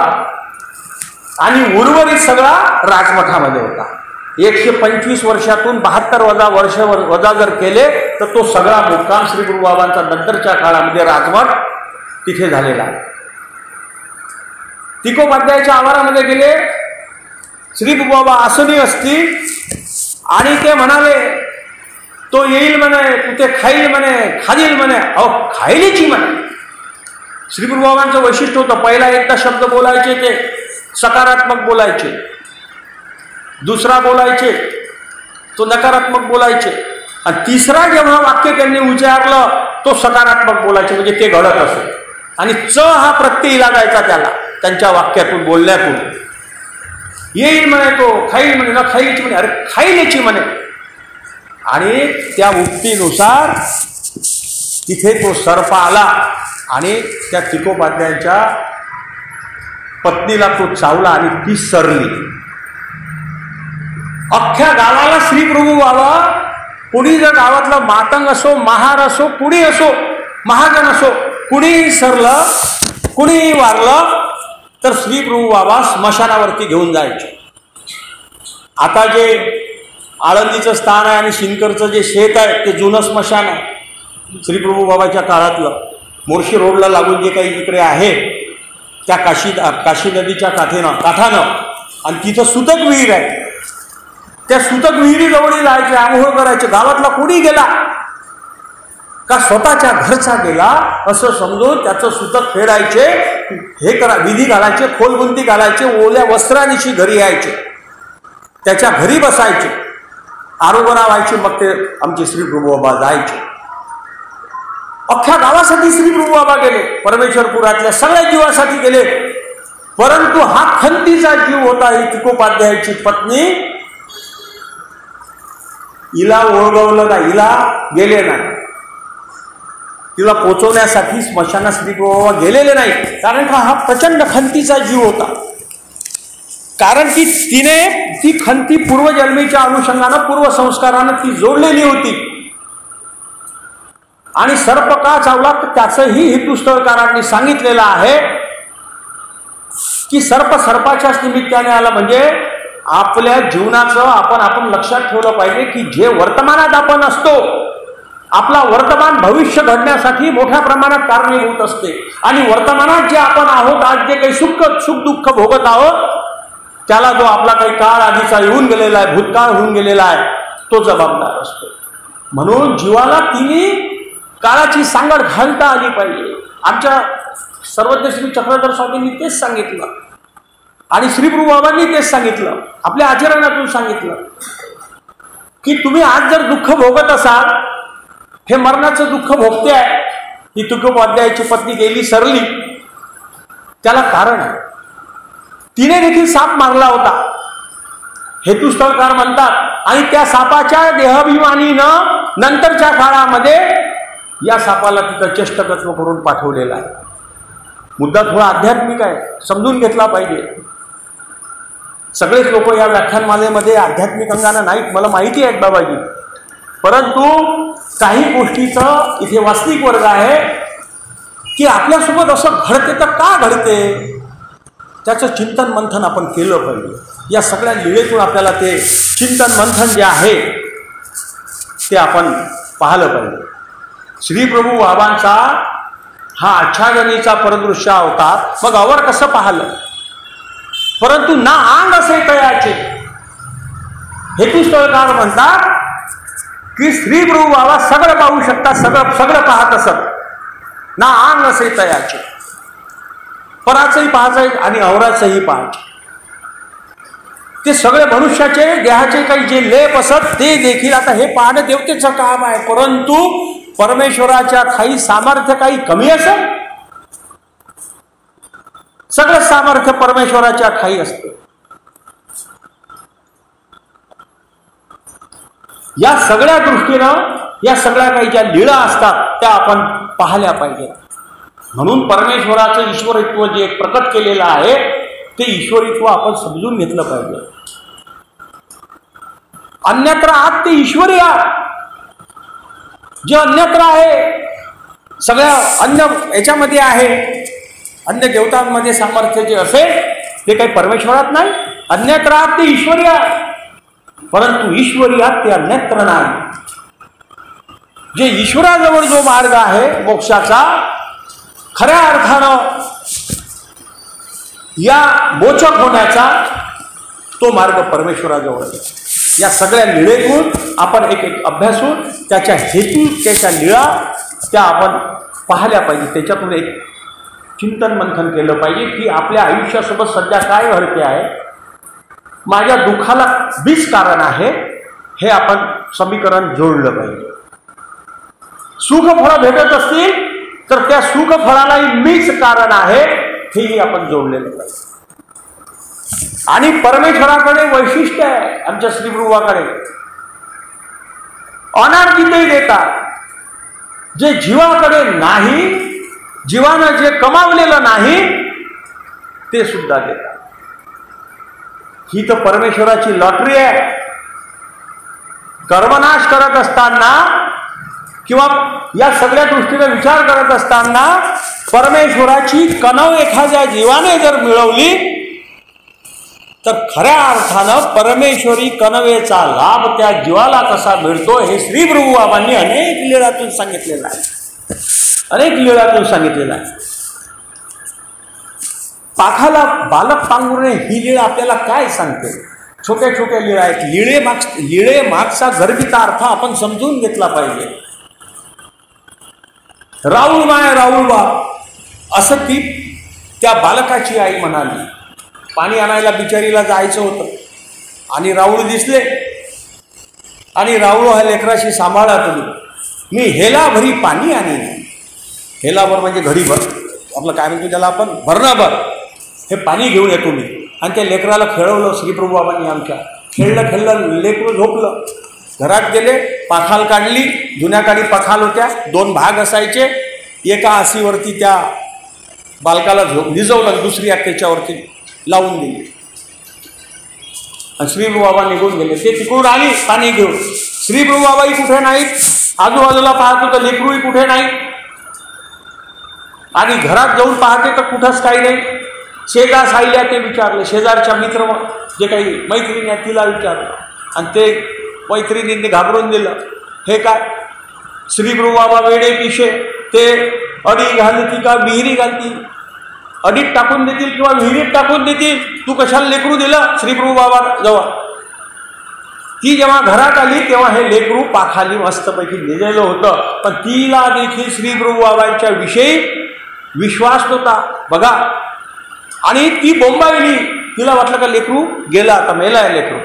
आणि उर्वरित सगळा राजमठामध्ये होता. 125 वर्षातून 72 वर्ष वजा जर केले तर तो सगळा मुक्काम श्रीप्रभू बाबांचा नंतरच्या काळामध्ये राजमठ तिथे झालेला आहे. तिकोपाध्यायाच्या आवारामध्ये गेले, श्रीप्रभू बाबा आसनी असतील आणि ते म्हणाले तो येईल म्हणे, कुठे खाईल म्हणे, खालील म्हणे. अहो खायलीची म्हणे. श्रीप्रभू बाबांचं वैशिष्ट्य होतं, पहिला एकदा शब्द बोलायचे ते सकारात्मक बोलायचे, दुसरा बोलायचे तो नकारात्मक बोलायचे, आणि तिसरा जेव्हा वाक्य त्यांनी उच्चारलं तो सकारात्मक बोलायचे, म्हणजे ते घडत असे. आणि च हा प्रत्यय लागायचा त्याला त्यांच्या वाक्यातून, बोलण्यातून. येईल म्हणे तो, खाईल म्हणे, ना खाईलीची म्हणे, अरे खाईलीची म्हणे. आणि त्या उक्तीनुसार तिथे तो सर्प आला आणि त्या तिकोपाध्यायांच्या पत्नीला तो चावला आणि ती सरली. अख्ख्या गावाला श्रीप्रभू बाबा, कुणी जर गावातला मातंग असो, महार असो, कुणी असो, महाजन असो, कुणीही सरलं, कुणीही वारलं तर श्रीप्रभू बाबा स्मशानावरती घेऊन जायचे. आता जे आळंदीचं स्थान आहे आणि शिनकरचं जे शेत आहे ते जुनं स्मशान आहे श्रीप्रभू बाबाच्या काळातलं. मोर्शी रोडला लागून जे काही इकडे आहे त्या काशी नदीच्या काठानं, आणि तिथं सुतक विहीर आहे. त्या सुतक विहिरीजवळ जायचे, आंघोळ करायचे. गावातला कोणी गेला का स्वतःच्या घरचा गेला असं समजून त्याचं सुतक फेडायचे, हे करा विधी घालायचे, खोलबुंदी घालायचे, ओल्या वस्त्रानिशी घरी यायचे, त्याच्या घरी बसायचे, आरोग्यरा व्हायचे. मग ते आमचे श्रीप्रभू बाबा जायचे. अख्ख्या गावासाठी श्रीप्रभू बाबा गेले, परमेश्वरपुरातल्या सगळ्या जीवासाठी गेले. परंतु हा खंतीचा जीव होता, ही तिकोपाध्यायाची पत्नी, हिला ओळगवलं नाही, हिला गेले नाही. तिला पोचवण्यासाठी स्मशाना श्रीप्रभू बाबा गेलेले नाही, कारण का हा प्रचंड खंतीचा जीव होता. कारण की तिने ती खंती पूर्वजन्मीच्या अनुषंगानं, पूर्वसंस्कारानं ती जोडलेली होती. आणि सर्प का चावला तर त्याचंही हेतुस्थळकारांनी सांगितलेलं आहे की सर्पाच्याच निमित्ताने आला. म्हणजे आपल्या जीवनाचं आपण लक्षात ठेवलं पाहिजे की जे वर्तमानात आपण असतो, आपला वर्तमान भविष्य घडण्यासाठी मोठ्या प्रमाणात कारणीभूत असते. आणि वर्तमानात जे आपण आहोत, आज जे काही सुख दुःख भोगत आहोत, त्याला जो आपला काही काळ आधीचा येऊन गेलेला आहे, भूतकाळ होऊन गेलेला आहे, तो जबाबदार असतो. म्हणून जीवाला तिन्ही काळाची सांगड घालता आली पाहिजे. आमच्या सर्वज्ञ श्री चक्रधर स्वामींनी तेच सांगितलं आणि श्री प्रभू बाबांनी तेच सांगितलं, आपल्या आचरणातून सांगितलं की तुम्ही आज जर दुःख भोगत असाल, हे मरणाचं दुःख भोगते आहे, ही तुकोपाध्यायाची पत्नी गेली सरली, त्याला कारण आहे. तिने देखील साप मारला होता, हेतुस्थळकार म्हणतात. आणि त्या सापाच्या देहाभिमानीनं नंतरच्या काळामध्ये या सापाला तिथं चेष्टकत्व करून पाठवलेलं आहे. मुद्दा थोडा आध्यात्मिक आहे, समजून घेतला पाहिजे. सगळेच लोक या व्याख्यानमालेमध्ये आध्यात्मिक अंगाने नाहीत, मला माहिती आहे बाबाजी, परंतु काही गोष्टीचं इथे वास्तविक वर्ग आहे की आपल्यासोबत असं घडते तर का घडते, त्याचं चिंतन मंथन आपण केलं पाहिजे. या सगळ्या लीळेतून आपल्याला ते चिंतन मंथन जे आहे ते आपण पाहिलं पाहिजे. श्री प्रभू बाबांचा हा आच्छादनीचा परदृश्य अवतार मग अवर कसं पाहिलं, परंतु ना अंग असे तयाचे. हेतुस्थळकार म्हणतात की श्री प्रभू बाबा सगळं पाहू शकतात, सगळं पाहत असत, ना अंग असे तयाचे. पराचंही पाहायचं आणि अवराचंही पाहायचे. ते सगळे मनुष्याचे देहाचे काही जे लेप असत ते देखील, आता हे पाहणं देवतेचं काम आहे, परंतु परमेश्वराच्या ठाई सामर्थ्य काही कमी असेल, सगळं सामर्थ्य परमेश्वराच्या ठाई असते. या सगळ्या दृष्टीनं या सगळ्या काही ज्या लीळा असतात त्या आपण पाहिल्या पाहिजे. म्हणून परमेश्वराचं ईश्वरित्व जे प्रकट केलेलं आहे ते ईश्वरित्व आपण समजून घेतलं पाहिजे. अन्यत्र आत ते ईश्वरी आत, जे अन्यत्र आहे, सगळ्या अन्य याच्यामध्ये आहे, अन्य देवतांमध्ये सामर्थ्य जे असेल ते काही परमेश्वरात नाही. अन्यत्र आत ते ईश्वरी आत, परंतु ईश्वरी आत ते अन्यत्र नाही. जे ईश्वराजवळ जो मार्ग आहे मोक्षाचा, खऱ्या अर्थानं या मोचक होण्याचा, तो मार्ग परमेश्वराजवळ आहे. या सगळ्या लीळेतून आपण एक अभ्यासून त्याच्या हेतू, त्याच्या लीळा त्या आपण पाहिल्या पाहिजे. त्याच्यातून एक चिंतन मंथन केलं पाहिजे की आपल्या आयुष्यासोबत सध्या काय घडते आहे, माझ्या दुःखाला बीज कारण आहे, हे आपण समीकरण जोडलं पाहिजे. सुखफळं भेटत असतील तर त्या सुखफळालाही मीच कारण आहे, हेही आपण जोडलेलं पाहिजे. आणि परमेश्वराकडे वैशिष्ट्य आहे, आमच्या श्रीप्रभुवाकडे अनार्जितही देतात. जे जीवाकडे नाही, जीवानं जे कमावलेलं नाही ते सुद्धा देतात. ही तर परमेश्वराची लॉटरी आहे. कर्मनाश करत असताना किंवा या सगळ्या दृष्टीने विचार करत असताना परमेश्वराची कणव एखाद्या जीवाने जर मिळवली तर खऱ्या अर्थानं परमेश्वरी कणवेचा लाभ त्या जीवाला कसा मिळतो हे श्री प्रभू बाबांनी अनेक लीळातून सांगितलेलं आहे, अनेक लीळातून सांगितलेलं आहे. पाखाला बालक पांघरुणे ही लीळ आपल्याला काय सांगते? छोट्या छोट्या लीळा आहेत. लीळे मागचा गर्भिता अर्थ आपण समजून घेतला पाहिजे. राऊळ माय राऊळ बाप असं ती त्या बालकाची आई म्हणाली. पाणी आणायला बिचारीला जायचं होतं आणि राऊळ दिसले आणि राऊळ हा लेकराशी सांभाळा तुम्ही, मी हेलाभरी पाणी आणीन. हेलाभर म्हणजे घडीभर, आपलं काय म्हणतो त्याला आपण, भरणाभर हे पाणी घेऊन येतो मी. आणि त्या लेकराला खेळवलं श्रीप्रभू बाबांनी आमच्या. खेळलं लेकरू झोपलं. घरात गेले, पाखाल काढली. जुन्या काळी पाखाल होत्या, 2 भाग असायचे. एका आसीवरती त्या बालकाला निजवलं, दुसरी त्याच्यावरती लावून दिली आणि श्रीप्रभू बाबा निघून गेले. ते तिकडून आली पाणी घेऊन. श्रीप्रभू बाबाही कुठे नाहीत, आजूबाजूला पाहतो तर लेकरूही कुठे नाही आणि घरात जाऊन पाहते तर कुठंच काही नाही. शेजार साहिल्या ते विचारले, शेजारच्या मित्र जे काही मैत्रिणी आहेत तिला विचारलं, आणि ते मैत्रिणींनी घाबरून दिलं. हे काय श्री प्रभू बाबा वेडे पिशे, ते अडी घालती का विहिरी घालती, अडीत टाकून देतील किंवा विहिरीत टाकून देतील, तू कशाला लेकरू दिलं श्री प्रभू बाबा जवळ. ती जेव्हा घरात आली तेव्हा हे लेकरू पाखाली मस्तपैकी लिहिलेलं होतं, पण तिला देखील श्री प्रभू बाबांच्या विषयी विश्वास होता बघा. आणि ती बोंबावली, तिला वाटलं का लेकरू गेला, आता मेला आहे लेकरू.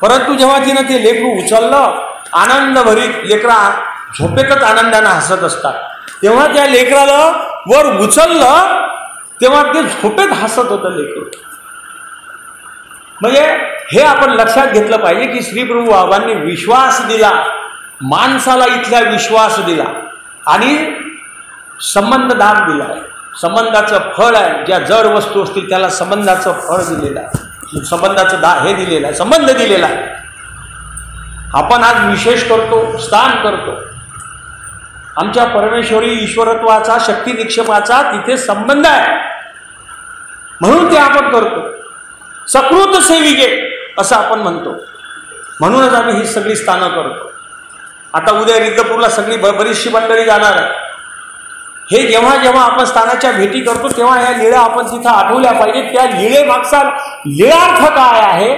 परंतु जेव्हा तिनं ते लेकरू उचललं, आनंदभरीत, लेकरा झोपेतच आनंदानं हसत असतात, तेव्हा त्या लेकराला वर उचललं तेव्हा ते झोपेत हसत होतं लेकरू. म्हणजे हे आपण लक्षात घेतलं पाहिजे की श्री प्रभू बाबांनी विश्वास दिला, माणसाला इथल्या विश्वास दिला आणि संबंध दान दिला आहे. संबंधाचं फळ आहे, ज्या जड वस्तू असतील त्याला संबंधाचं फळ दिलेलं आहे, संबंधाचं हे दिलेलं आहे, संबंध दिलेला आहे. आपण आज विशेष करतो, स्थान करतो, आमच्या परमेश्वरी ईश्वरत्वाचा, शक्ती निक्षेपाचा तिथे संबंध आहे, म्हणून ते आपण करतो. सकृत सेविके असं आपण म्हणतो, म्हणूनच आम्ही ही सगळी स्थानं करतो. आता उद्या रिद्धपूरला सगळी बरीचशी मंडळी जाणार आहे. हे जेव्हा जेव्हा आपण स्थानाच्या भेटी करतो तेव्हा या लीळा आपण तिथं आठवल्या पाहिजे. त्या लीळेमागचा लीळार्थ काय आहे,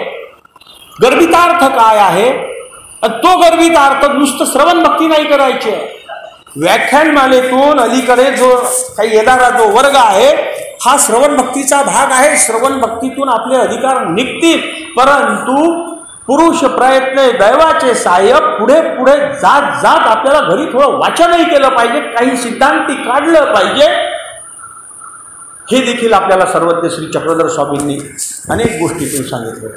गर्भितार्थ काय आहे, आणि तो गर्भितार्थ नुसतं श्रवण भक्ती नाही करायचे. व्याख्यानमालेतून अलीकडे जो काही येणारा जो वर्ग आहे हा श्रवण भक्तीचा भाग आहे. श्रवण भक्तीतून आपले अधिकार निघतील, परंतु पुरुष प्रयत्न दैवाचे सहाय्य पुढे पुढे जात जात आपल्याला घरी थोडं वाचनही केलं पाहिजे, काही सिद्धांती काढलं पाहिजे. हे देखील आपल्याला सर्वज्ञ श्री चक्रधर स्वामींनी अनेक गोष्टीतून सांगितलं.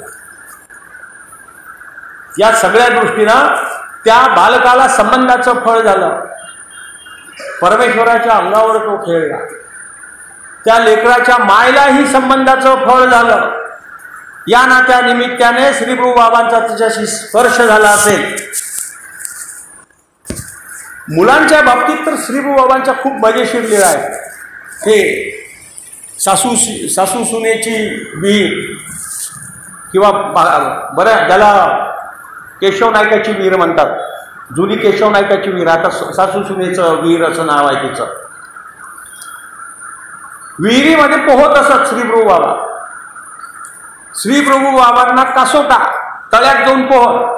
या सगळ्या दृष्टीनं त्या बालकाला संबंधाचं फळ झालं, परमेश्वराच्या अंगावर तो खेळला. त्या लेकराच्या मायलाही संबंधाचं फळ झालं. या नात्या निमित्ताने श्री प्रभू बाबांचा तिच्याशी स्पर्श झाला असेल. मुलांच्या बाबतीत तर श्री प्रभू बाबांच्या खूप मजेशीर लीळा आहे. हे सासू सुनेची विहीर किंवा बऱ्या ज्याला केशव नायकाची विहीर म्हणतात, जुनी केशव नायकाची विहीर, आता सासू सुनेचं विहीर असं नाव आहे तिचं. विहिरीमध्ये पोहत असत श्री प्रभू बाबा. श्री प्रभू बाबांना कासोटा, तळ्यात जाऊन पोहत.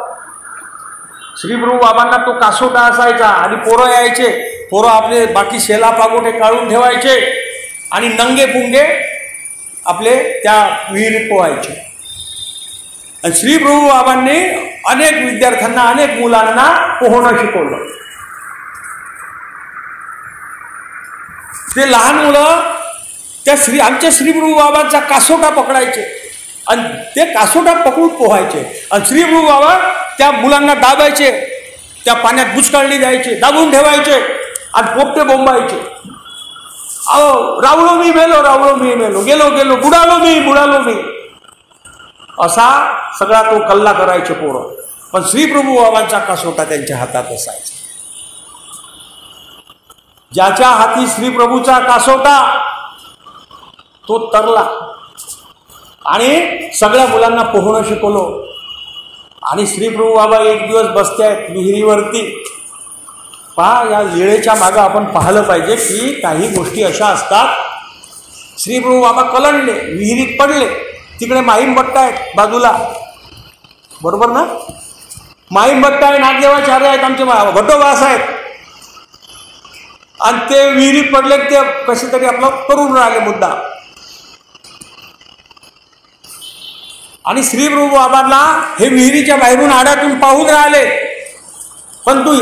श्री प्रभू बाबांना तो कासोटा असायचा आणि पोरं यायचे, पोरं आपले बाकी शेला पागोटे काढून ठेवायचे आणि नंगे पुंगे आपले त्या विहिरीत पोहायचे. आणि श्री प्रभू बाबांनी अनेक विद्यार्थ्यांना, अनेक मुलांना पोहणं शिकवलं. ते लहान मुलं त्या आमच्या श्री प्रभू बाबांचा कासोटा पकडायचे आणि ते कासोटा पकडून पोहायचे. आणि श्री प्रभू बाबा त्या मुलांना दाबायचे, त्या पाण्यात बुचकाळणी द्यायचे, दाबून ठेवायचे आणि पोपटे बोंबायचे. अहो रावलो मी मेलो, रावलो मी मेलो, गेलो गेलो, बुडालो मी, बुडालो मी, असा सगळा तो कल्ला करायचे पोरं. पण श्री प्रभू बाबांचा कासोटा त्यांच्या हातात असायचा. ज्याच्या हाती श्री प्रभूचा कासोटा तो तरला आणि सगळ्या मुलांना पोहणं शिकवलं. आणि श्री प्रभू बाबा एक दिवस बसते आहेत विहिरीवरती. पहा, या लीळेच्या मागं आपण पाहिलं पाहिजे की काही गोष्टी अशा असतात. श्री प्रभू बाबा कलंडले, विहिरीत पडले. तिकडे माहीमभट्ट आहेत बाजूला, बरोबर ना? माहीमभट्ट आहे, नागदेवाचार्य आहेत, आमचे भट्टोबास आहेत. आणि ते विहिरीत पडले, ते कसे तरी आपलं करून राहिले मुद्दा. आणि श्री प्रभू बाबांना हे विहिरीच्या बाहेरून आड्यातून पाहून राहिले. पण तू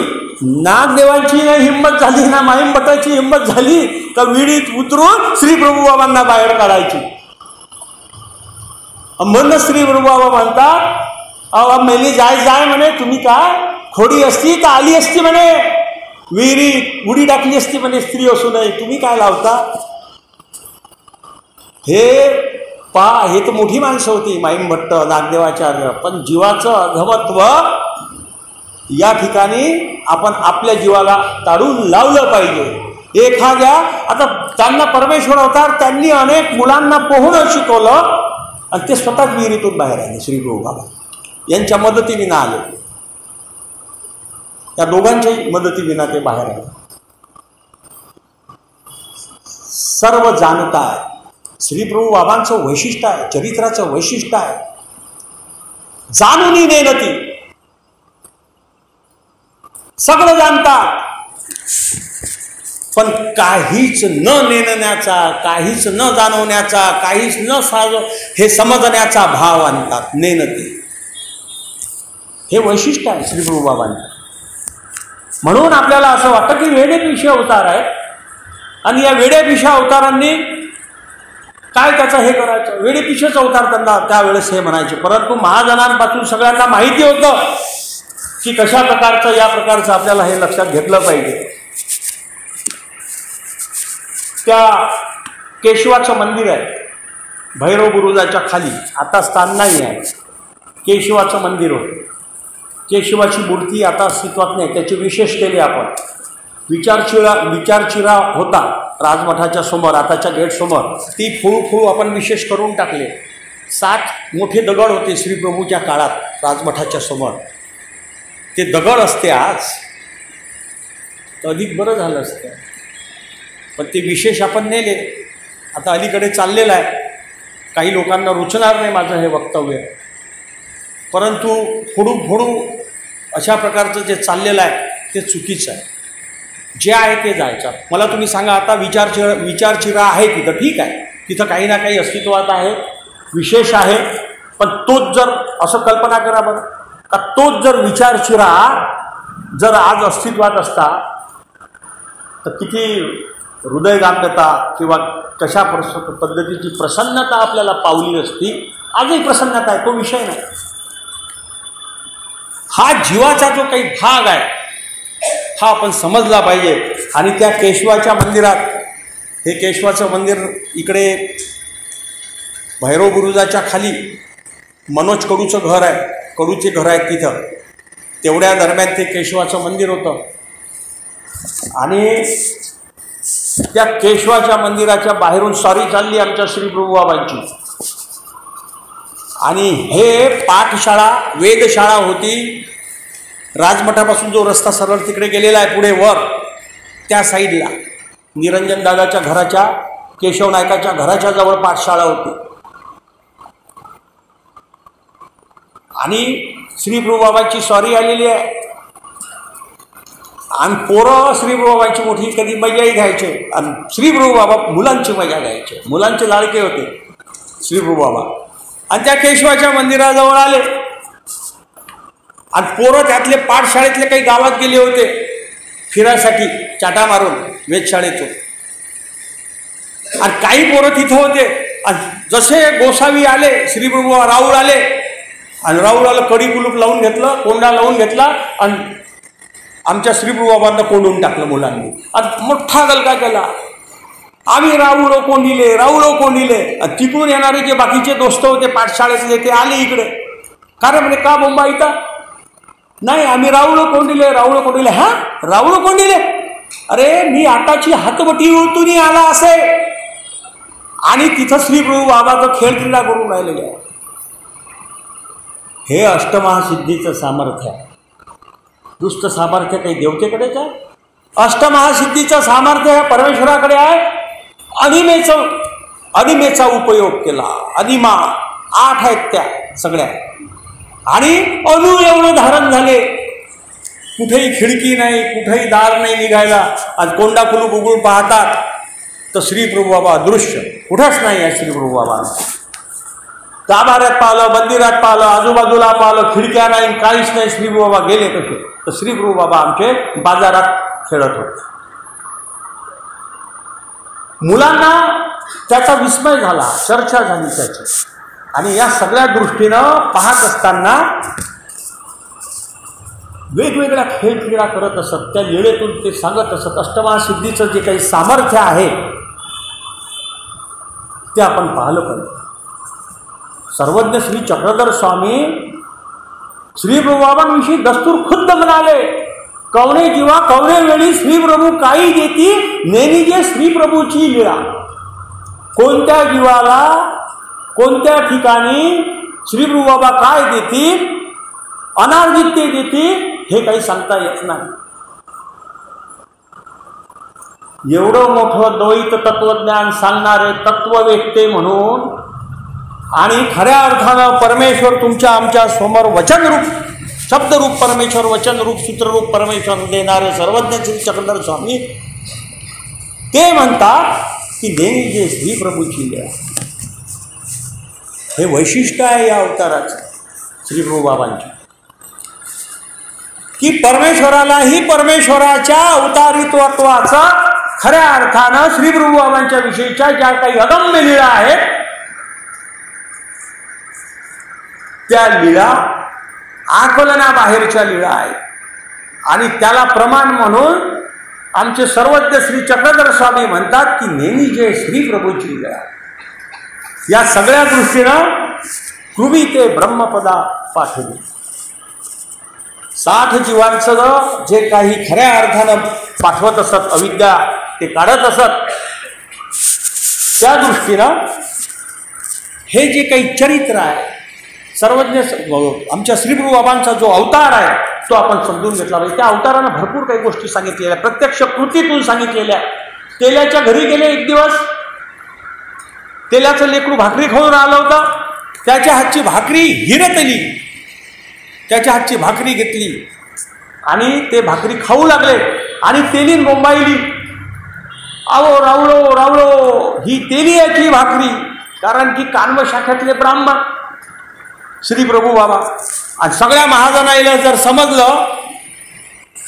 नागदेवांची नाही हिंमत झाली ना माहीमभट्टाची हिंमत झाली तर विहिरीत उतरून श्री प्रभू बाबांना बाहेर काढायची. म्हणून श्री प्रभू बाबा म्हणतात, अहो मेली जाय जाय म्हणे, तुम्ही काय खोडी असती तर आली असती म्हणे, विहिरीत उडी टाकली असती म्हणे, स्त्री असू नये, तुम्ही काय लावता. हे पहा, हे तर मोठी माणसं होती माहीमभट्ट, नागदेवाचार्य. पण जीवाचं अधमत्व या ठिकाणी आपण आपल्या जीवाला ताडून लावलं पाहिजे. एखाद्या आता त्यांना परमेश्वर अवतार त्यांनी अनेक मुलांना पोहणं शिकवलं आणि ते स्वतःच विहिरीतून बाहेर आले. श्री प्रभू बाबा यांच्या मदतीविना आले, त्या दोघांच्याही मदतीविना ते बाहेर आले. सर्व जाणताय. श्रीप्रभू बाबांचं वैशिष्ट्य आहे, चरित्राचं वैशिष्ट्य आहे. जाणून नेनती, सगळं जाणतात पण काहीच न नेण्याचा, काहीच न जाणवण्याचा, काहीच न हे समजण्याचा भाव आणतात. नेनती हे वैशिष्ट्य आहे श्रीप्रभू बाबांचं. म्हणून आपल्याला असं वाटतं की वेडेपिशे अवतार आहेत आणि या वेडेपिशा अवतारांनी काय त्याचं हे करायचं. वेडेपिशेच अवतार त्यांना त्यावेळेस हे म्हणायचे. परंतु महाजनांपासून सगळ्यांना माहिती होतं की कशा प्रकारचं या प्रकारचं आपल्याला हे लक्षात घेतलं पाहिजे. त्या केशवाचं मंदिर आहे भैरव बुरुजाच्या खाली, आता स्थान नाही आहे. केशवाचं मंदिर होतं. केशवाची मूर्ती आता अस्तित्वात नाही, त्याचे विशेष केले आपण. विचारचिरा होता राजमठाच्या समोर, आताच्या गेटसमोर, ती फुळू आपण विशेष करून टाकले. 60 मोठे दगड होते श्रीप्रभूच्या काळात राजमठाच्या समोर. ते दगड असते आज तर अधिक बरं झालं असतं, पण ते विशेष आपण नेले. आता अलीकडे चाललेलं आहे, काही लोकांना रुचणार नाही माझं हे वक्तव्य, परंतु फोडू अशा प्रकारचं जे चाललेलं आहे ते चुकीचं आहे. जे आहे ते जायचं. मला तुम्ही सांगा, आता विचारचिरा आहे तिथं, ठीक आहे, तिथं काही ना काही अस्तित्वात आहे, विशेष आहे, पण तोच जर असं कल्पना करा बरं का, तोच जर विचारचिरा जर आज अस्तित्वात असता तर किती हृदयगाम्यता किंवा कशा पद्धतीची प्रसन्नता आपल्याला पावली असती. आजही प्रसन्नता आहे, तो विषय नाही. हा जीवाचा जो काही भाग आहे हा आपण समजला पाहिजे. आणि त्या केशवाच्या मंदिरात, हे केशवाचं मंदिर इकडे भैरव बुरुजाच्या खाली मनोज कडूचं घर आहे, कडूचे घर आहेत तिथं, तेवढ्या दरम्यान ते केशवाचं मंदिर होतं. आणि त्या केशवाच्या मंदिराच्या बाहेरून सॉरी चालली आमच्या श्रीप्रभू बाबांची. आणि हे पाठशाळा, वेधशाळा होती. राजमठापासून जो रस्ता सरळ तिकडे गेलेला आहे पुढे वर, त्या साईडला निरंजन दादाच्या घराच्या, केशव नायकाच्या घराच्या जवळ पाठशाळा होती. आणि श्रीप्रभू बाबांची सॉरी आलेली आहे. आणि पोरं श्रीप्रभू बाबांची मोठी कधी मजाही घ्यायचे आणि श्रीप्रभू बाबा मुलांची मजा घ्यायचे. मुलांचे लाडके होते श्रीप्रभू बाबा. आणि त्या केशवाच्या मंदिराजवळ आले आणि पोरं त्यातले पाठशाळेतले काही गावात गेले होते फिरायसाठी, चाटा मारून वेधशाळेतून. आणि काही पोरं तिथं होते. आणि जसे गोसावी आले, श्रीप्रभू राऊळ आले आणि राऊळाला कडी कुलूप लावून घेतलं, कोंडा लावून घेतला आणि आमच्या श्रीप्रभू बाबांना कोंडून टाकलं मुलांनी. आणि मोठा गलका केला, आम्ही राऊळ कोंडिले, राऊळ कोंडिले. तिकडून येणारे जे बाकीचे दोस्त होते पाठशाळेतले ते आले इकडे. कारण म्हणे का बोंबा इथं नाही, आम्ही राऊळ कोंडिले, राऊळ कोंडिले. हा राऊळ कोंडिले, अरे मी आताची हातबटी उलटून आला असे. आणि तिथं श्रीप्रभू बाबाचं खेळ क्रीडा करून राहिलेले आहे. हे अष्टमहासिद्धीचं सामर्थ्य आहे. दुष्ट सामर्थ्य काही देवतेकडेच आहे. अष्टमहासिद्धीचं सामर्थ्य हे परमेश्वराकडे आहे. अनिमेचा उपयोग केला. अनिमा 8 आहेत त्या सगळ्या. आणि अणु एवढं धारण झाले, कुठेही खिडकी नाही, कुठेही दार नाही निघायला. आज कोंडा कुलूप उघडून पाहतात तर श्रीप्रभू बाबा दृश्य कुठंच नाही आहे. श्रीप्रभू बाबा गाभाऱ्यात पाहिलं, मंदिरात पाहिलं, आजूबाजूला पाहिलं, खिडक्या नाही, काहीच नाही. श्रीप्रभू बाबा गेले कसे तर श्रीप्रभू बाबा आमचे बाजारात खेळत होते. मुलांना त्याचा विस्मय झाला, चर्चा झाली त्याची. आणि या सगळ्या दृष्टीनं पाहत असताना वेगवेगळ्या खेळ क्रीडा करत असत. त्या वेळेतून ते सांगत असत. अष्टमहासिद्धीचं जे काही सामर्थ्य आहे ते आपण पाहिलं पाहिजे. सर्वज्ञ श्री चक्रधर स्वामी श्रीप्रभू बाबांविषयी दस्तूर खुद्द म्हणाले कवणे जीवा कवणे वेळी श्री प्रभू काही देती नेहमी जे श्री प्रभूची लीळा. कोणत्या जीवाला कोणत्या ठिकाणी श्री प्रभू बाबा काय देतील, अनार्जित ते देतील हे काही सांगता येत नाही. एवढं मोठं द्वैत तत्वज्ञान सांगणारे तत्ववेत्ते म्हणून आणि खऱ्या अर्थानं परमेश्वर तुमच्या आमच्या समोर वचनरूप शब्दरूप परमेश्वर वचनरूप सूत्ररूप परमेश्वर देणारे सर्वज्ञ श्री चक्रधर स्वामी ते म्हणतात की नेहमी जे श्री प्रभूची लीळा. हे वैशिष्ट्य आहे या अवताराचं श्री प्रभू बाबांचे, की परमेश्वरालाही परमेश्वराच्या अवतारित्वाचा खऱ्या अर्थानं श्री प्रभू बाबांच्या विषयीच्या ज्या काही अगम्य लीळा आहेत त्या लीळा आकलनाबाहेरच्या लीळा आहेत. आणि त्याला प्रमाण म्हणून आमचे सर्वज्ञ श्री चक्रधर स्वामी म्हणतात की नेहमी जे श्री प्रभूची लीळा. या सगळ्या दृष्टीनं कृमी ते ब्रह्मपदा पाठवली. 60 जीवांचं जे काही खऱ्या अर्थानं पाठवत असत, अविद्या ते काढत असत, त्या दृष्टीनं हे जे काही चरित्र आहे सर्वज्ञ आमच्या श्री प्रभू बाबांचा जो अवतार आहे तो आपण समजून घेतला पाहिजे. त्या अवतारानं भरपूर काही गोष्टी सांगितलेल्या, प्रत्यक्ष कृतीतून सांगितलेल्या. तेल्याच्या घरी गेले एक दिवस, तेल्याचं लेकरू भाकरी खाऊन आलं होतं, त्याच्या हातची भाकरी हिरतली, त्याच्या हातची भाकरी घेतली आणि ते भाकरी खाऊ लागले आणि तेलीन बोंबाईली, आवो रावळो रावळो ही तेलियाची भाकरी. कारण की कानव शाखेतले ब्राह्मण श्री प्रभू बाबा आणि सगळ्या महाजनाईला जर समजलं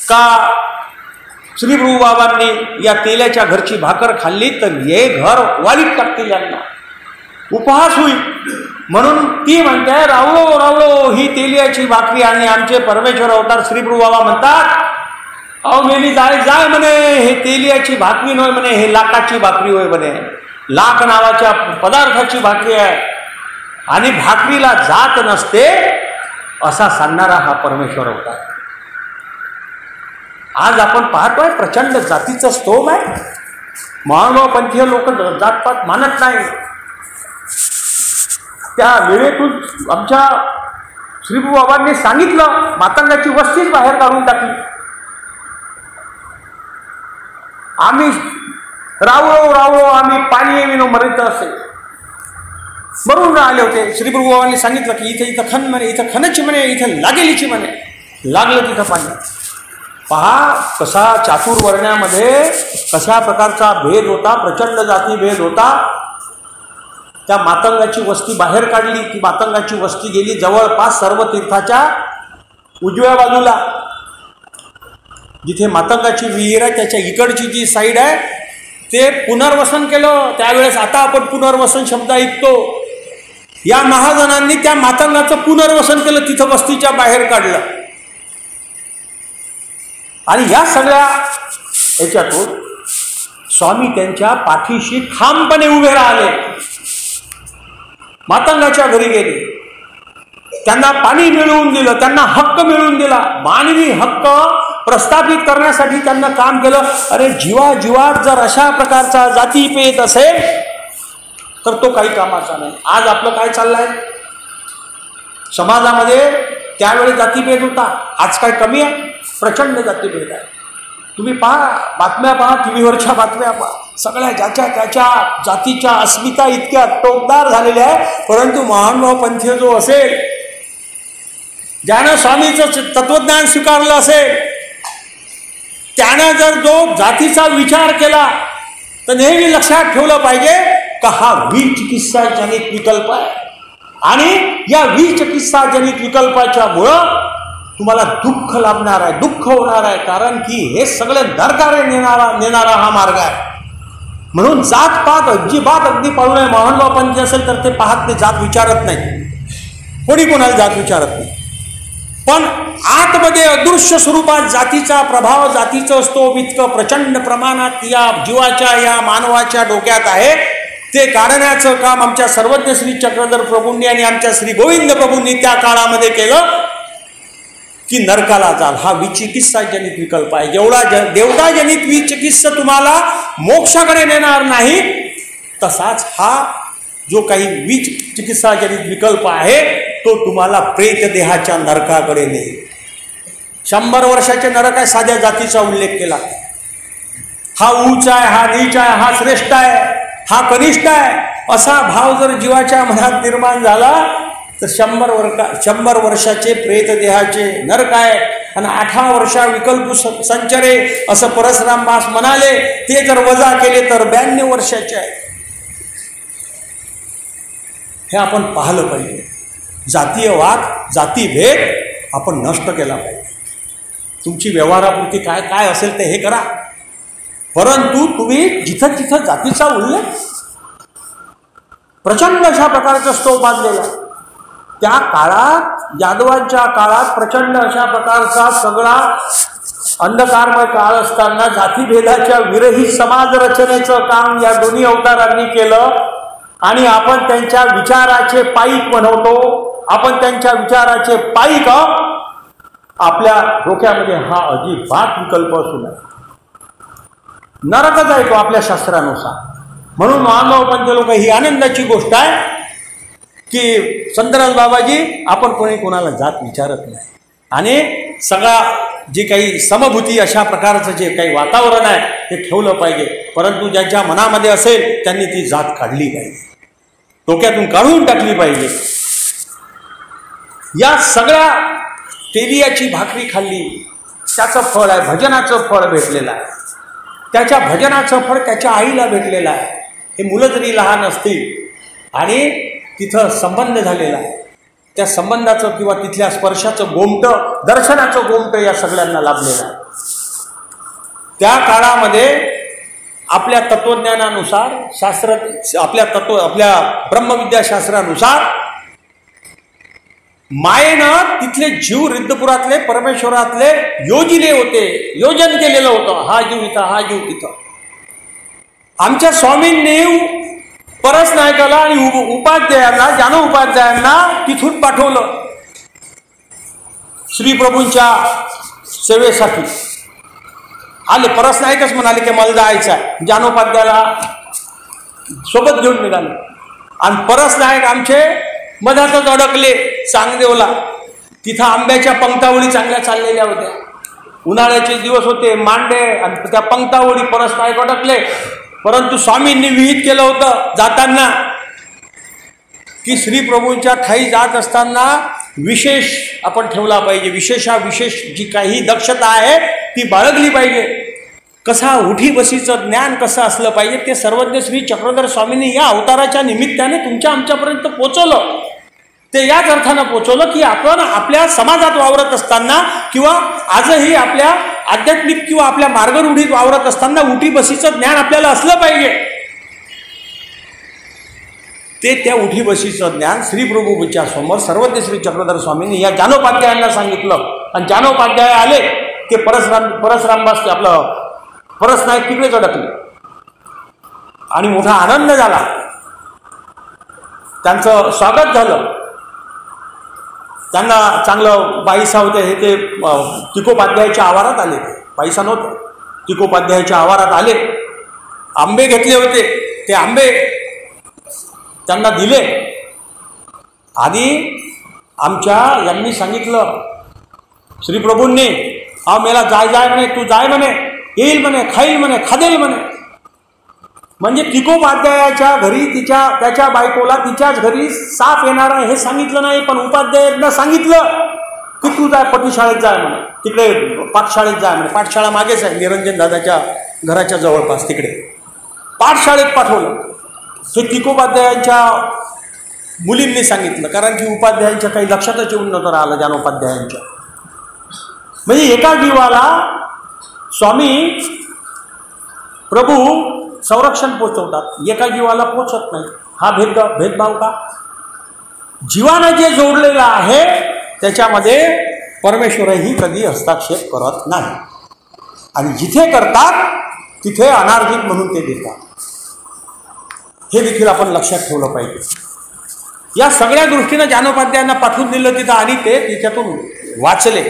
का श्री प्रभू बाबांनी या तेल्याच्या घरची भाकर खाल्ली तर हे घर वालीत टाकतील, यांना उपहास होईल. म्हणून ती म्हणते रावळो रावळो ही तेलियाची भाकरी. आणि आमचे परमेश्वर अवतार श्री प्रभू बाबा म्हणतात अहो मेली जाय जाय म्हणे, हे तेलियाची भाकरी नव्हे म्हणे, हे लाखाची भाकरी होय म्हणे, लाख नावाच्या पदार्थाची भाकरी आहे आणि भाकरीला जात नसते असा सांगणारा हा परमेश्वर अवतार. आज आपण पाहतोय प्रचंड जातीचा स्तोम आहे. महानुभावपंथीय लोक जातपात मानत नाही. त्या वेळेतून आमच्या श्रीप्रभू बाबांनी सांगितलं मातंगाची वस्तीच बाहेर काढून टाकली. आम्ही रावळो रावळो आम्ही पाणी विनो मरित असे मरून आले होते. श्रीप्रभू बाबांनी सांगितलं की इथं इथं खण म्हणे, इथं खणची म्हणे, इथं लागेलीची म्हणे. लागलं तिथं पाणी. पहा कसा चातुर्वर्ण्यामध्ये कशा प्रकारचा भेद होता, प्रचंड जाती भेद होता. त्या मातंगाची वस्ती बाहेर काढली. ती मातंगाची वस्ती गेली जवळपास सर्व तीर्थाच्या उजव्या बाजूला. जिथे मातंगाची विहीर आहे त्याच्या इकडची जी साईड आहे ते पुनर्वसन केलं त्यावेळेस. आता आपण पुनर्वसन शब्द ऐकतो. या महाजनांनी त्या मातंगाचं पुनर्वसन केलं, तिथं वस्तीच्या बाहेर काढलं. आणि या सगळ्या याच्यातून स्वामी त्यांच्या पाठीशी ठामपणे उभे राहिले. मातंगाच्या घरी गेले, त्यांना पाणी मिळवून दिलं, त्यांना हक्क मिळवून दिला. मानवी हक्क प्रस्थापित करण्यासाठी त्यांना काम केलं. अरे जीवा जीवात जर अशा प्रकारचा जातीभेद असेल तर तो काही कामाचा नाही. आज आपलं काय चाललंय समाजामध्ये, त्यावेळी जातीभेद होता, आज काय कमी आहे? प्रचंड जातीभेद आहे. तुम्ही पहा, बातम्या पहा, टीव्हीवरच्या बातम्या पहा, सगळ्या ज्याच्या त्याच्या जातीच्या अस्मिता इतक्या टोकदार झालेल्या आहे. परंतु महानुभाव पंथीय जो असेल, ज्यानं स्वामीचं तत्वज्ञान स्वीकारलं असेल, त्यानं जर जो जातीचा विचार केला तर नेहमी लक्षात ठेवलं पाहिजे का हा विचिकित्सा जनित विकल्प आहे. आणि या विचिकित्साजनित विकल्पाच्या मुळं तुम्हाला दुःख लाभणार आहे, दुःख होणार आहे. कारण की हे सगळे नरकाने नेणारा हा मार्ग आहे. म्हणून जात पात अजिबात अगदी पाळू नये. महानुभाव पंथी असेल तर ते पाहत ते जात विचारत नाही, कोणी कोणाला जात विचारत नाही. पण आतमध्ये अदृश्य स्वरूपात जातीचा प्रभाव, जातीचं स्तोम इतकं प्रचंड प्रमाणात या जीवाच्या या मानवाच्या डोक्यात आहे. ते काढण्याचं काम आमच्या सर्वज्ञ श्री चक्रधर प्रभूंनी आणि आमच्या श्री गोविंद प्रभूंनी त्या काळामध्ये केलं. की नरकाला जाल, हा विचिकित्साजनित विकल्प आहे. जेवढा देवताजनित विचिकित्सा तुम्हाला मोक्षाकडे नेणार नाही, तसाच हा जो काही विचिकित्साजनित विकल्प आहे तो तुम्हाला प्रेतदेहाच्या नरकाकडे नेईल. 100 वर्षाचे नरक आहे, साध्या जातीचा उल्लेख केला. हा उच्च आहे, हा नीच आहे, हा श्रेष्ठ आहे, हा कनिष्ठ आहे, असा भाव जर जीवाच्या मनात निर्माण झाला तर 100 वर्षाचे प्रेतदेहाचे नरक आहे. आणि 18 वर्षा विकल्प संचरे असं परशुरामदास म्हणाले, ते जर वजा केले तर 92 वर्षाचे आहे. हे आपण पाहिलं पाहिजे. जातीयवाद, जातीभेद आपण नष्ट केला पाहिजे. तुमची व्यवहारापुरती काय काय असेल ते हे करा, परंतु तुम्ही जिथं जिथं जातीचा उल्लेख प्रचंड अशा प्रकारचा स्तोभ बांधलेला, त्या काळात यादवांच्या काळात प्रचंड अशा प्रकारचा सगळा अंधकारमय काळ असताना जातीभेदाच्या विरहित समाज रचनेचं काम या दोन्ही अवतारांनी केलं. आणि आपण त्यांच्या विचाराचे पाईक बनवतो, आपण त्यांच्या विचाराचे पाईक आपल्या डोक्यामध्ये हा अजिबात विकल्प असू नये. नरकच आहे तो आपल्या शास्त्रानुसार. म्हणून मानव पंच लोक ही आनंदाची गोष्ट आहे की संतराज बाबाजी आपण कोणी कोणाला जात विचारत नाही. आणि सगळा जे काही समभूती अशा प्रकारचं जे काही वातावरण आहे ते ठेवलं पाहिजे. परंतु ज्यांच्या मनामध्ये असेल त्यांनी ती जात काढली पाहिजे, डोक्यातून काढून टाकली पाहिजे. या सगळ्या तेलियाची भाकरी खाल्ली, त्याचं फळ आहे, भजनाचं फळ भेटलेलं आहे. त्याच्या भजनाचं फळ त्याच्या आईला भेटलेलं आहे. हे मुलं जरी लहान असतील आणि तिथं संबंध झालेला आहे, त्या संबंधाचं किंवा तिथल्या स्पर्शाचं गोमटं, दर्शनाचं गोमटं या सगळ्यांना लाभलेलं आहे. त्या काळामध्ये आपल्या तत्वज्ञानानुसार शास्त्र, आपल्या ब्रह्मविद्याशास्त्रानुसार मायेनं तिथले जीव रिद्धपुरातले परमेश्वरातले योजिले होते, योजन केलेलं होतं. हा जीव इथं, हा जीव तिथं. आमच्या स्वामींनी परस नायकाला आणि उपाध्यायांना, जानो उपाध्यायांना तिथून पाठवलं श्रीप्रभूंच्या सेवेसाठी. आले परस नायकच म्हणाले की मला जायचं आहे. जानोपाध्यायाला सोबत घेऊन निघाले आणि परस नायक आमचे मधातच अडकले चांगदेवला. तिथं आंब्याच्या पंक्तावळी चांगल्या चाललेल्या होत्या, उन्हाळ्याचे दिवस होते, मांडे, आणि त्या पंक्तावळी परस नायक अडकले. परंतु स्वामींनी विहित केलं होतं जाताना की श्रीप्रभूंच्या ठाई जात असताना विशेष आपण ठेवला पाहिजे, विशेष जी काही दक्षता आहे ती बाळगली पाहिजे. कसा उठी बसीचं ज्ञान कसं असलं पाहिजे ते सर्वज्ञ श्री चक्रधर स्वामींनी या अवताराच्या निमित्ताने तुमच्या आमच्यापर्यंत पोचवलं. ते याच अर्थानं पोचवलं की आपण आपल्या समाजात वावरत असताना किंवा आजही आपल्या आध्यात्मिक किंवा आपल्या मार्गरूढीत वावरत असताना उठी बसीचं ज्ञान आपल्याला असलं पाहिजे. ते त्या उठी बसीचं ज्ञान श्रीप्रभूच्या समोर सर्वज्ञ श्री चक्रधर स्वामींनी या जानोपाध्यायांना सांगितलं. आणि जानोपाध्याय आले ते परशुरामदास आपलं परस नाईक तिकडेच अडकले आणि मोठा आनंद झाला. त्यांचं स्वागत झालं. त्यांना चांगलं बाईसा होते, हे ते तिकोपाध्यायाच्या आवारात आले. बाईसा नव्हते, तिकोपाध्यायाच्या आवारात आले. आंबे घेतले होते, ते आंबे त्यांना दिले. आधी आमच्या यांनी सांगितलं श्रीप्रभूंनी, मेला जाय म्हणे, तू जाय म्हणे, येईल म्हणे, खाईल म्हणे, खादेल म्हणे. म्हणजे तिकोपाध्यायाच्या घरी त्याच्या बायकोला तिच्याच घरी साप येणार आहे हे सांगितलं नाही, पण उपाध्यायांना सांगितलं की तू जाय पतीशाळेत जाय म्हणे, तिकडे पाठशाळेत जाय म्हणे. पाठशाळा मागेच आहे, निरंजन दादाच्या घराच्या जवळपास, तिकडे पाठशाळेत पाठवलं. हे तिकोपाध्यायांच्या मुलींनी सांगितलं, कारण की उपाध्यायांच्या काही लक्षातच येऊन नव्हतं राहिलं जानोपाध्यायांच्या. म्हणजे एका जीवाला स्वामी प्रभू संरक्षण पोचवतात, एका जीवाला पोचत नाही. हा भेदभाव का? जीवानं जे जोडलेलं आहे त्याच्यामध्ये परमेश्वरही कधी हस्तक्षेप करत नाही. आणि जिथे करतात तिथे अनार्जित म्हणून ते देतात. हे देखील आपण लक्षात ठेवलं पाहिजे. या सगळ्या दृष्टीनं जानोपाध्यायांना पाठवून दिलं तिथं आणि ते तिच्यातून वाचले.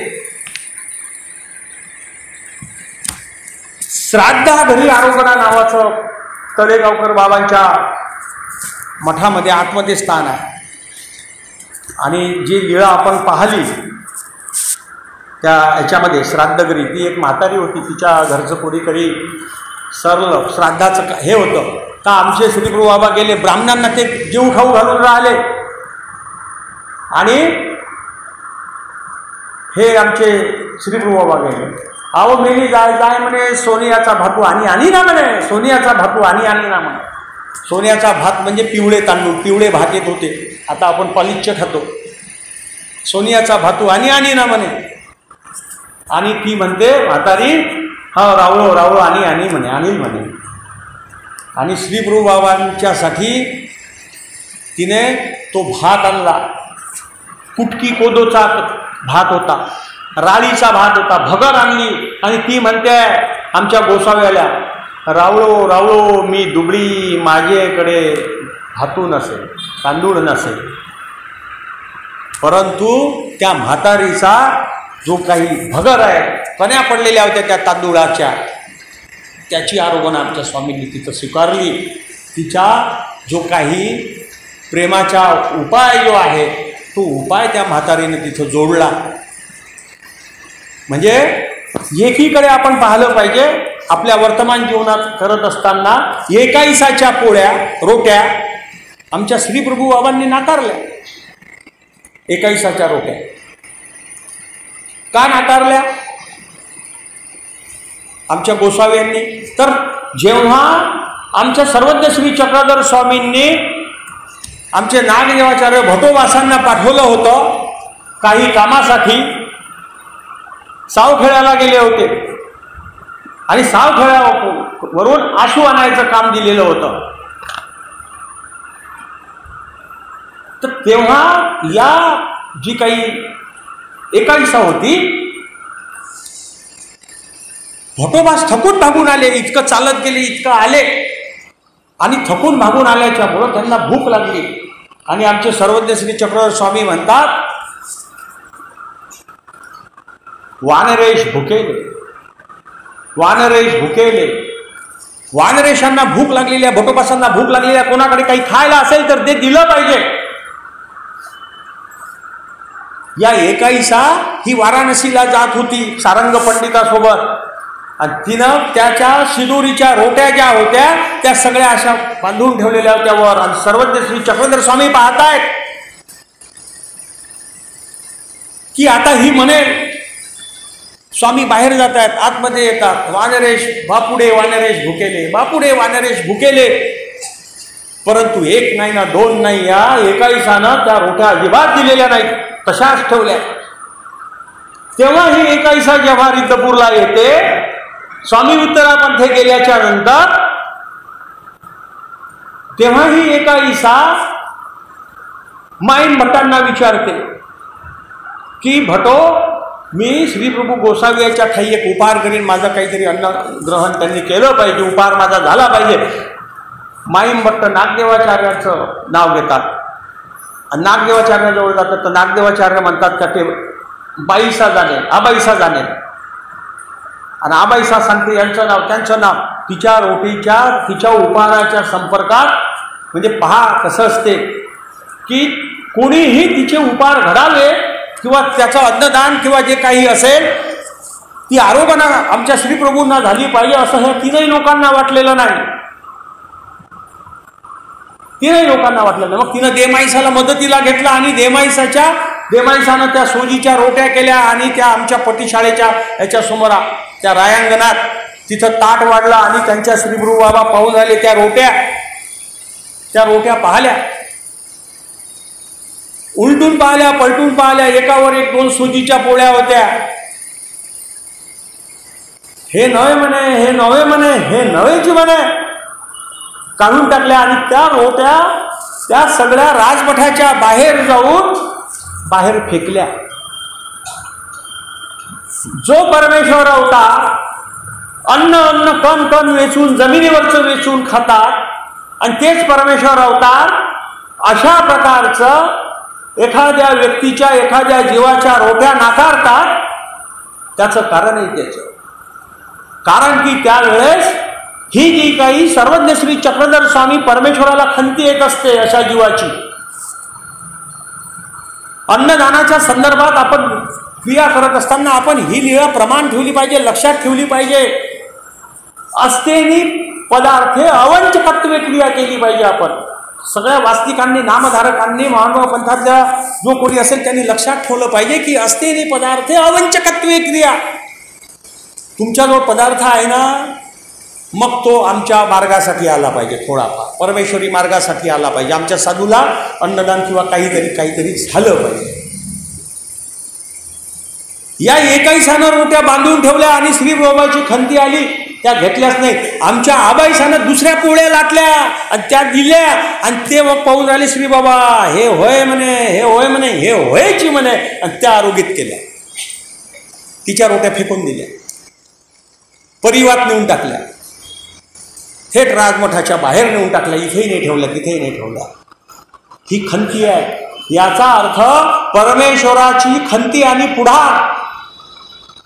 श्राद्धा घरी आरोगणा नावाचं तळेगावकर बाबांच्या मठामध्ये आतमध्ये स्थान आहे. आणि जी लीळा आपण पाहिली त्या ह्याच्यामध्ये श्राद्धघरी, ती एक म्हातारी होती, तिच्या घरचं कोणीतरी सरलं श्राद्धाचं हे होतं. का आमचे श्रीप्रभू बाबा गेले, ब्राह्मणांना ते जीव खाऊ घालून राहिले. आणि हे आमचे श्रीप्रभू बाबा गेले. अहो मेली जाय जाय म्हणे सोनियाचा भातू आणि ना म्हणे, सोनियाचा भातू आणि ना म्हणे. सोन्याचा भात म्हणजे पिवळे तांदूळ, पिवळे भात येत होते. आता आपण पॉलिशचे खातो. सोनियाचा भातू आणि ना म्हणे. आणि ती म्हणते म्हातारी, हा रावळो रावळो आणि म्हणे, अनिल म्हणे. आणि श्रीप्रभू बाबांच्यासाठी तिने तो भात आणला. कुटकी कोदोचा भात होता, राळीचा भात होता, भगर आणली. आणि ती म्हणते आमच्या गोसाव्याला, रावळो रावळो मी दुबळी, माझ्याकडे भातू नसेल, तांदूळ नसेल. परंतु त्या म्हातारीचा जो काही भगर आहे, कण्या पडलेल्या होत्या त्या तांदूळाच्या, त्याची आरोगण आमच्या स्वामींनी तिथं स्वीकारली. तिचा जो काही प्रेमाचा उपाय जो आहे, तो उपाय त्या म्हातारीने तिथं जोडला. म्हणजे एकीकडे आपण पाहिलं पाहिजे, आपल्या वर्तमान जीवनात करत असताना एकाईसाच्या पोळ्या रोट्या आमच्या श्रीप्रभू बाबांनी नाकारल्या. एकाईसाच्या रोट्या का नाकारल्या आमच्या गोसाव्यांनी? तर जेव्हा आमच्या सर्वज्ञ श्री चक्रधर स्वामींनी आमचे नागदेवाचार्य भटोबासांना पाठवलं होतं काही कामासाठी, सावखेड्याला गेले होते आणि सावखेड्यावरून आशू आणायचं काम दिलेलं होतं. तर तेव्हा या जी काही एकाईसा होती, भटोबास थकून भागून आले, इतकं चालत गेले, इतकं आले. आणि थकून भागून आल्याच्यामुळं त्यांना भूक लागली. आणि आमचे सर्वज्ञ श्री चक्रधर स्वामी म्हणतात, वानरेश भुकेले, वानरेश भुकेले. वानरेशांना भूक लागलेल्या, भटोबासांना भूक लागलेल्या, कोणाकडे काही खायला असेल तर ते दिलं पाहिजे. या एकाईसा ही वाराणसीला जात होती सारंग पंडितासोबत. आणि तिनं त्याच्या शिदोरीच्या रोट्या ज्या होत्या त्या सगळ्या अशा बांधून ठेवलेल्या होत्या वर. आणि सर्वज्ञ श्री चक्रधर स्वामी पाहतायत की आता ही म्हणे, स्वामी बाहेर जात आहेत, आतमध्ये येतात, वानरेश बापुडे वानरेश भुकेले, बापुडे वानरेश भुकेले. परंतु एक नाही ना दोन नाही, या एकाईसानं त्या रोट्या अजिबात दिलेल्या नाहीत, तशाच ठेवल्या. तेव्हा ही एकाईसा जेव्हा रिद्धपूरला येते, स्वामी उत्तरापंथे गेल्याच्या नंतर, तेव्हा ही एकाईसा माईन भट्टांना विचारते की भटो, मी श्रीप्रभू गोसावीच्या ठाई एक उपहार करीन, माझं काहीतरी अन्न ग्रहण त्यांनी केलं पाहिजे, उपहार माझा झाला पाहिजे. माईन भट्ट नागदेवाचार्याचं नाव घेतात आणि नागदेवाचार्याजवळ जातात. तर नागदेवाचार्य म्हणतात का ते बाईसा जाणे, आबाईसा जाणे. आणि आबाईसा सांगते यांचं नाव, त्यांचं नाव. तिच्या रोटीच्या, तिच्या उपहाराच्या संपर्कात, म्हणजे पहा कसं असते की कोणीही तिचे उपहार घडावे किंवा त्याचं अन्नदान किंवा जे काही असेल, ती आरोगणा आमच्या श्रीप्रभूंना झाली पाहिजे असं ह्या तीनही लोकांना वाटलेलं नाही. तीनही लोकांना वाटलेलं. मग तिनं देमाईसाला मदतीला घेतला आणि देमाईसानं त्या सोजीच्या रोट्या केल्या आणि त्या आमच्या पटीशाळेच्या ह्याच्या समोर त्या रायांगणात तिथं ताट वाढला आणि त्यांच्या श्रीप्रभू बाबा पाहून आले. त्या रोट्या पाहिल्या, उलटून पाहिल्या, पलटून पाहिल्या, एकावर एक दोन सोजीच्या पोळ्या होत्या. हे नव्हे म्हणे, हे नव्हे म्हणे, हे नव्हेची म्हणे, काढून टाकल्या. आणि त्या रोट्या त्या सगळ्या राजमठाच्या बाहेर जाऊन बाहेर फेकल्या. जो परमेश्वर अवतार अन्न कण कण वेचून, जमिनीवरचं वेचून खातात, आणि तेच परमेश्वर अवतार अशा प्रकारचं एखाद्या व्यक्तीच्या, एखाद्या जीवाच्या रोट्या नाकारतात, त्याचं कारणही त्याचं. कारण की त्यावेळेस ही जी काही सर्वज्ञ श्री चक्रधर स्वामी परमेश्वराला खंती येत असते अशा जीवाची, अन्नदानाच्या संदर्भात आपण क्रिया करत असताना आपण ही लीळा प्रमाण ठेवली पाहिजे, लक्षात ठेवली पाहिजे. अस्तेनी पदार्थे अवंचकत्वे क्रिया केली पाहिजे. आपण सगळ्या वास्तविकांनी, नामधारकांनी, महानुभाव पंथातल्या जो कोणी असेल त्यांनी लक्षात ठेवलं पाहिजे की अस्तेनी पदार्थे अवंचकत्वे क्रिया. तुमच्याजवळ पदार्थ आहे ना, मग तो आमच्या मार्गासाठी आला पाहिजे, थोडाफार परमेश्वरी मार्गासाठी आला पाहिजे. आमच्या साधूला अन्नदान किंवा काहीतरी झालं पाहिजे. या एकाईसानं रोट्या बांधून ठेवल्या आणि श्री बाबाची खंती आली, त्या घेतल्याच नाही. आमच्या आबाईसानं दुसऱ्या पोळ्या लाटल्या आणि त्या दिल्या आणि ते मग पाहून राहिले श्री बाबा, हे होय म्हणे, हे होय म्हणे, हे होयची म्हणे, आणि त्या आरोग्यात केल्या. तिच्या रोट्या फेकून दिल्या, परिवात नेऊन टाकल्या, थेट राजमठाच्या बाहेर नेऊन टाकल्या. इथेही नाही ठेवल्या, तिथेही नाही ठेवल्या. ही खंती आहे. याचा अर्थ परमेश्वराची खंती आणि पुढार,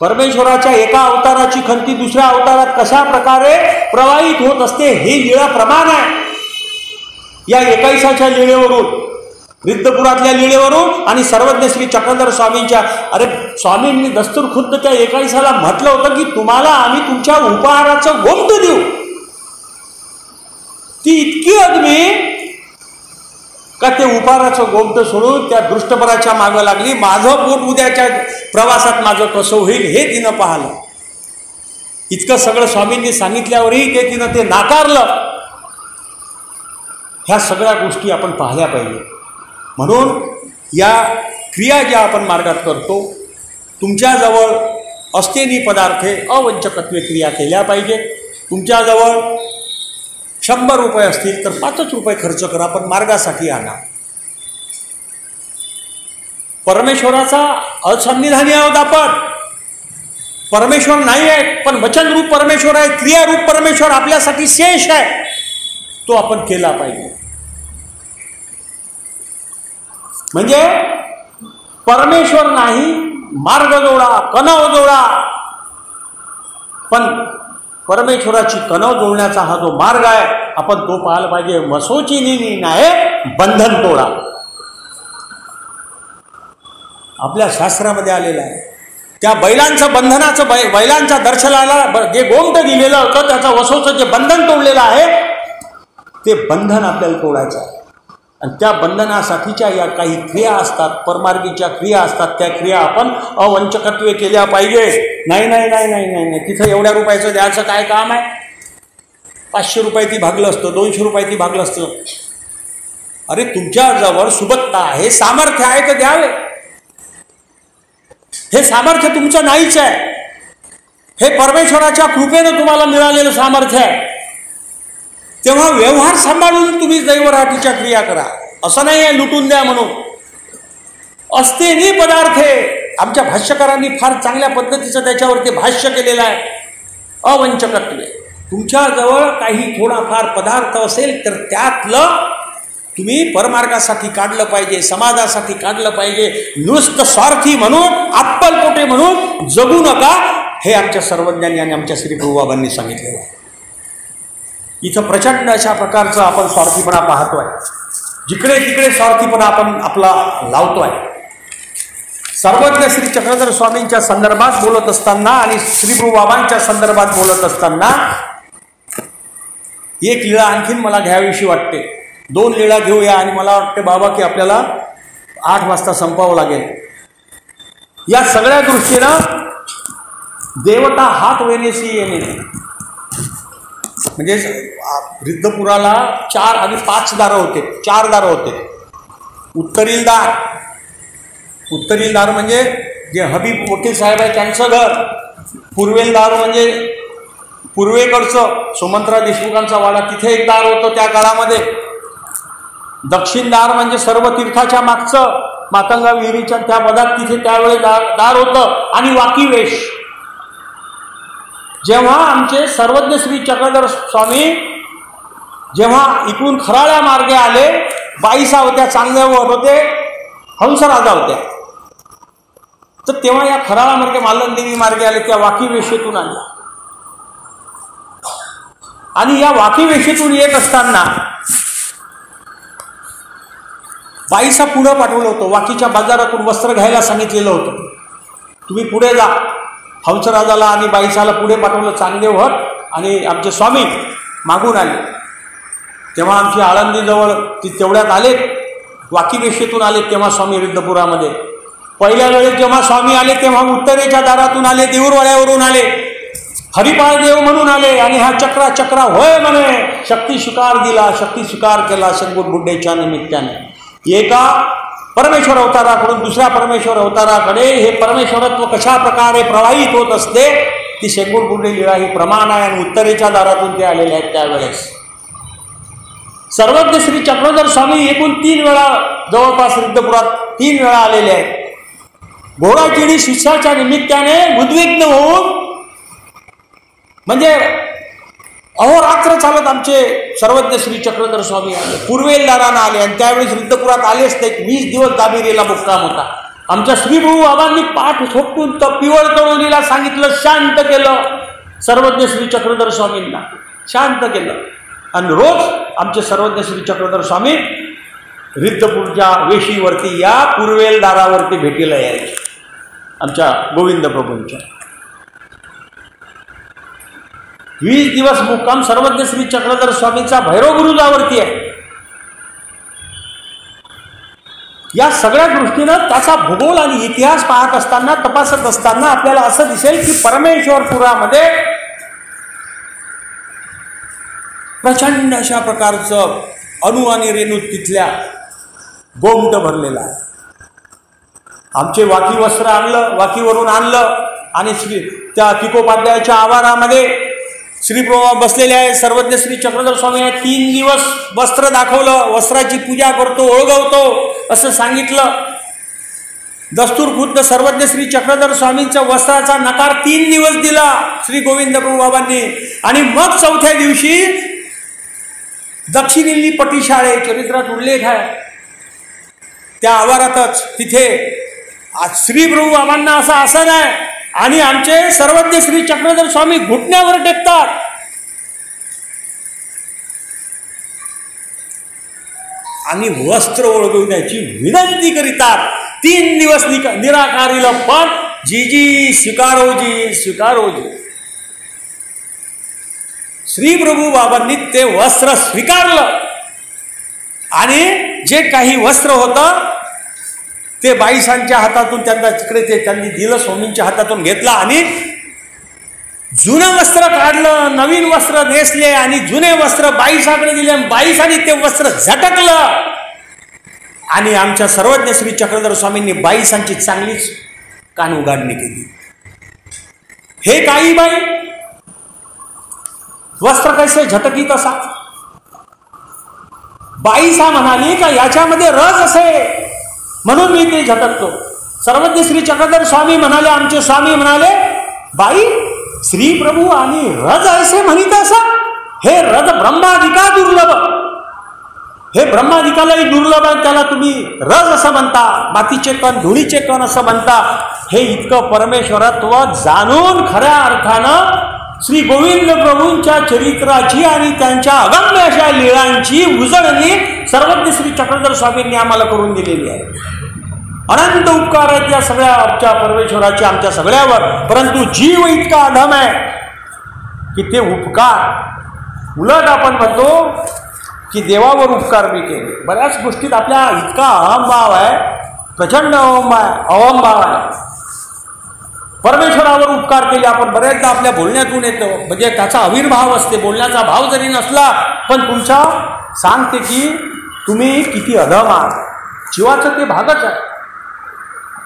परमेश्वराच्या एका अवताराची खंती दुसऱ्या अवतारात कशा प्रकारे प्रवाहित होत असते हे लीळा प्रमाण आहे. या 21च्या लीळेवरून, रिद्धपुरातल्या लीळेवरून आणि सर्वज्ञ श्री चक्रधर स्वामींच्या, अरे स्वामींनी दस्तूर खुद्द त्या 21ला म्हटलं होतं की तुम्हाला आम्ही तुमच्या उपहाराचं गोमत देऊ. ती इतकी अगदी का ते उपहाराचं गोमत सोडून त्या दृष्टपराच्या मागं लागली. माझं पोट उद्याच्या प्रवासात माझं कसं होईल हे तिनं पाहिलं. इतकं सगळं स्वामींनी सांगितल्यावरही ते तिनं ते नाकारलं. ह्या सगळ्या गोष्टी आपण पाहिल्या पाहिजे. म्हणून या क्रिया ज्या आपण मार्गात करतो, तुमच्याजवळ अस्तेनी पदार्थे अवंचकत्वे क्रिया केल्या पाहिजे. तुमच्याजवळ 100 रुपये असतील तर 5 रुपये खर्च करा, पण मार्गासाठी आणा. परमेश्वराचा असन्निधानी आहोत आपण. परमेश्वर नाही आहे, पण वचनरूप परमेश्वर आहे, क्रियारूप परमेश्वर आपल्यासाठी शेष आहे. तो आपण केला पाहिजे. म्हणजे परमेश्वर नाही, मार्ग जोडा, कणव जोडा, पण परमेश्वराची कणव जोडण्याचा हा जो मार्ग आहे आपण तो पाहायला पाहिजे. मसोची निनी नाही, बंधन तोडा. आपल्या शास्त्रामध्ये आलेलं आहे. त्या बैलांचं बंधनाचं, बैलांच्या दर्शनाला जे गोमत दिलेलं होतं त्याचं वसोचं जे बंधन तोडलेलं आहे ते बंधन आपल्याला तोडायचं आहे. आणि त्या बंधनासाठीच्या या काही क्रिया असतात, परमार्गीच्या क्रिया असतात, त्या क्रिया आपण अवंचकत्वे केल्या पाहिजे. नाही नाही नाही नाही नाही नाही तिथं एवढ्या रुपयाचं द्यायचं काय काम आहे? 500 रुपये ती भागलं असतं, 200 रुपये ती भागलं असतं. अरे तुमच्याजवळ सुबत्ता आहे, सामर्थ्य आहे तर द्यावे. हे सामर्थ्य तुमचं नाहीच आहे, हे परमेश्वराच्या कृपेनं तुम्हाला मिळालेलं सामर्थ्य आहे. तेव्हा व्यवहार सांभाळून तुम्ही दैवराटीच्या क्रिया करा. असं नाही आहे लुटून द्या म्हणून. अस्तेनी पदार्थे, आमच्या भाष्यकारांनी फार चांगल्या पद्धतीचं त्याच्यावरती भाष्य केलेलं आहे. अवंचकत्वे, तुमच्याजवळ काही थोडाफार पदार्थ असेल तर त्यातलं तुम्ही परमार्गासाठी काढलं पाहिजे, समाजासाठी काढलं पाहिजे. नुसतं स्वार्थी म्हणून, अप्पलपोटे म्हणून जगू नका, हे आमच्या सर्वज्ञांनी आणि आमच्या श्री प्रभुबाबांनी सांगितलेलं आहे. इथं प्रचंड अशा प्रकारचं आपण स्वार्थीपणा पाहतोय. जिकडे तिकडे स्वार्थीपणा आपण आपला लावतोय. सर्वज्ञ श्री चक्रधर स्वामींच्या संदर्भात बोलत असताना आणि श्री प्रभुबाबांच्या संदर्भात बोलत असताना एक लीळा आणखीन मला घ्यावीशी वाटते. 2 लीळा घेऊया आणि मला वाटते बाबा की आपल्याला 8 वाजता संपावं लागेल. या सगळ्या दृष्टीनं देवता हात वेनेसी येणे, म्हणजे रिद्धपुराला 4 आणि 5 दारं होते, 4 दारं होते. उत्तरील दार म्हणजे जे हबीब वकील साहेब आहे त्यांचं घर. पूर्वेल दार म्हणजे पूर्वेकडचं सुमंत्रा देशमुखांचा वाडा, तिथे एक दार होतं त्या काळामध्ये. दक्षिण दार म्हणजे सर्व तीर्थाच्या मागचं मातंगा विहिरीच्या त्या पदात तिथे त्यावेळेस दार होतं. आणि वाकीवेश, जेव्हा आमचे सर्वज्ञ श्री चक्रधर स्वामी जेव्हा इकडून खराळ्या मार्गे आले, बाईसा होत्या, चांगल्यावर होते, हंसराजा होत्या, तर तेव्हा या खराळा मार्गे मालनदेवी मार्गे आले, त्या वाकीवेशेतून आल्या. आणि या वाकीवेशीतून येत असताना बाईसा पुढं पाठवलं होतं. वाकीच्या बाजारातून वस्त्र घ्यायला सांगितलेलं होतं. तुम्ही पुढे जा. हंसराजाला आणि बाईसाला पुढे पाठवलं. चांगदेव भट आणि आमचे स्वामी मागून आले. तेव्हा आमची आळंदीजवळ तेवढ्यात आले, वाकीवेशीतून आले तेव्हा स्वामी रिद्धपुरामध्ये. पहिल्या वेळेस जेव्हा स्वामी आले तेव्हा उत्तरेच्या दारातून आले, देऊरवाड्यावरून आले, हरिपाळ देव म्हणून आले आणि हा चक्रा चक्रा होय म्हणे शक्ती स्वीकार दिला, शक्ती स्वीकार केला शेंगूर बुड्डेच्या निमित्ताने. एका परमेश्वर अवताराकडून दुसऱ्या परमेश्वर अवताराकडे हे परमेश्वरत्व कशा प्रकारे प्रवाहित होत असते ती शेंगूर बुड्डे लीळा ही प्रमाण आहे. आणि उत्तरेच्या दारातून ते आलेले आहेत. त्यावेळेस सर्वज्ञ श्री चक्रधर स्वामी एकूण 3 वेळा जवळपास रिद्धपुरात 3 वेळा आलेले आहेत. घोडाचिडी शिष्याच्या निमित्ताने उद्विग्न होऊन म्हणजे अहोरात्र चालत आमचे सर्वज्ञ श्री चक्रधर स्वामी आले. पूर्वेलदारानं आले आणि त्यावेळेस रिद्धपुरात आलेच ते 20 दिवस दाबिरीला मुक्काम होता. आमच्या श्रीप्रभू बाबांनी पाठ ठोकून पिवळ तळोलीला सांगितलं, शांत केलं. सर्वज्ञ श्री चक्रधर स्वामींना शांत केलं. आणि रोज आमचे सर्वज्ञ श्री चक्रधर स्वामी रिद्धपूरच्या वेशीवरती या पूर्वेल दारावरती भेटीला यायचे आमच्या गोविंद प्रभूंच्या. 20 दिवस मुक्काम सर्वज्ञ श्री चक्रधर स्वामींचा भैरवगुरुजावरती आहे. या सगळ्या दृष्टीनं त्याचा भूगोल आणि इतिहास पाहत असताना, तपासत असताना आपल्याला असं दिसेल की परमेश्वरपुरामध्ये प्रचंड अशा प्रकारचं अणु आणि रेणू तिथल्या गोमट भरलेला आहे. आमचे वाकी वस्त्र आणलं, वाकीवरून आणलं आणि त्या तिकोपाध्यायाच्या आवारामध्ये श्रीप्रभा बसलेले आहे. सर्वज्ञ श्री चक्रधर स्वामी 3 दिवस वस्त्र दाखवलं, वस्त्राची पूजा करतो, ओळगवतो असं सांगितलं. दस्तूर खुद्द सर्वज्ञ श्री चक्रधर स्वामींच्या वस्त्राचा नकार 3 दिवस दिला श्री गोविंद प्रभू बाबांनी. आणि मग 4थ्या दिवशी दक्षिणेली पटीशाळे चरित्रात उल्लेख आहे त्या आवारातच तिथे श्री प्रभू बाबांना असं आसन आहे आणि आमचे सर्वज्ञ श्री चक्रधर स्वामी घुटण्यावर टेकतात. आणि वस्त्र ओळखण्याची विनंती करीतात. 3 दिवस निराकारीला पण जी स्वीकारोजी स्वीकारोजी. श्री प्रभू बाबांनी ते वस्त्र स्वीकारलं आणि जे काही वस्त्र होतं ते बाईसांच्या हातातून त्यांना तिकडे ते त्यांनी दिलं, स्वामींच्या हातातून घेतलं आणि जुनं वस्त्र काढलं, नवीन वस्त्र नेसले आणि जुने वस्त्र बाईसाकडे दिले. बाईसांनी ते वस्त्र झटकलं आणि आमच्या सर्वज्ञ श्री चक्रधर स्वामींनी बाईसांची चांगलीच कान उघाडणी केली. हे काही बाई वस्त्र कैसे झटकी तसा. बाईसा म्हणाली का याच्यामध्ये रस असे म्हणून मी ते झटकतो. सर्वज्ञ श्री चक्रधर स्वामी म्हणाले, आमचे स्वामी म्हणाले, बाई श्री प्रभू आणि रज असे म्हणित असा. हे रज ब्रह्मादिका दुर्लभ. हे ब्रह्मादिकालाही दुर्लभ आहे, त्याला तुम्ही रज असं म्हणता, मातीचे कण धुळीचे कण असं म्हणता. हे इतकं परमेश्वरत्व जाणून खऱ्या अर्थानं श्री गोविंद प्रभूंच्या चरित्राची आणि त्यांच्या अगम्य अशा लीळांची उजळणी सर्वज्ञ श्री चक्रधर स्वामींनी आम्हाला करून दिलेली आहे. अनंत उपकार आहेत या सगळ्या आमच्या परमेश्वराचे आमच्या सगळ्यावर. परंतु जीव इतका अधम आहे की ते उपकार उलट आपण म्हणतो की देवावर उपकार मी केले. बऱ्याच गोष्टीत आपल्या इतका अहमभाव आहे, प्रचंड अहमभाव आहे. परमेश्वरावर उपकार केले आपण बऱ्याचदा आपल्या बोलण्यातून येतो, म्हणजे त्याचा आविर्भाव असते. बोलण्याचा भाव जरी नसला पण तुमच्या सांगते की तुम्ही किती अधम आहात. जीवाचं ते भागच आहे.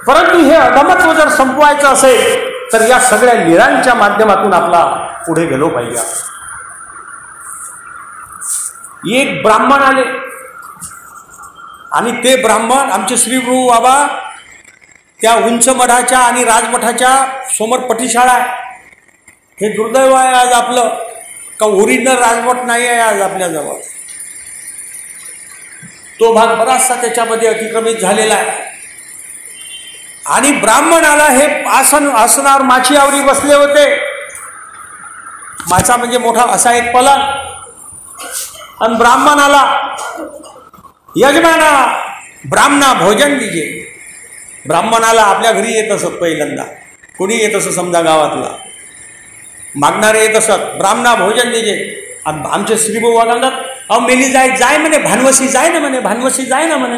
परंतु हे अधमत्व जर संपवायचं असेल तर या सगळ्या लीळांच्या माध्यमातून आपला पुढे गेलो पाहिजे. एक ब्राह्मण आले आणि ते ब्राह्मण आमचे श्री प्रभू बाबा त्या उंच मठाच्या आणि राजमठाच्या समोर पटीशाळा आहे. हे दुर्दैव आहे आज आपलं का ओरिजिनल राजमठ नाही आहे आज आपल्याजवळ. तो भाग बराचसा त्याच्यामध्ये अतिक्रमित झालेला आहे. आणि ब्राह्मण आला, हे आसनावर माचीआवरी बसले होते मासा म्हणजे मोठा असा एक पलंग, आणि ब्राह्मण आला, यजमाना ब्राह्मणा भोजन दिजे. ब्राह्मणाला आपल्या घरी येत असत, पहिल्यांदा कोणी येत असं समजा गावातला मागणारे येत असत, ब्राह्मणा भोजन दिजे. आणि आमचे श्रीभाऊ वागतात, अहो मेली जाय म्हणे, भानवसी जाय ना म्हणे, भानवसी जाय ना म्हणे.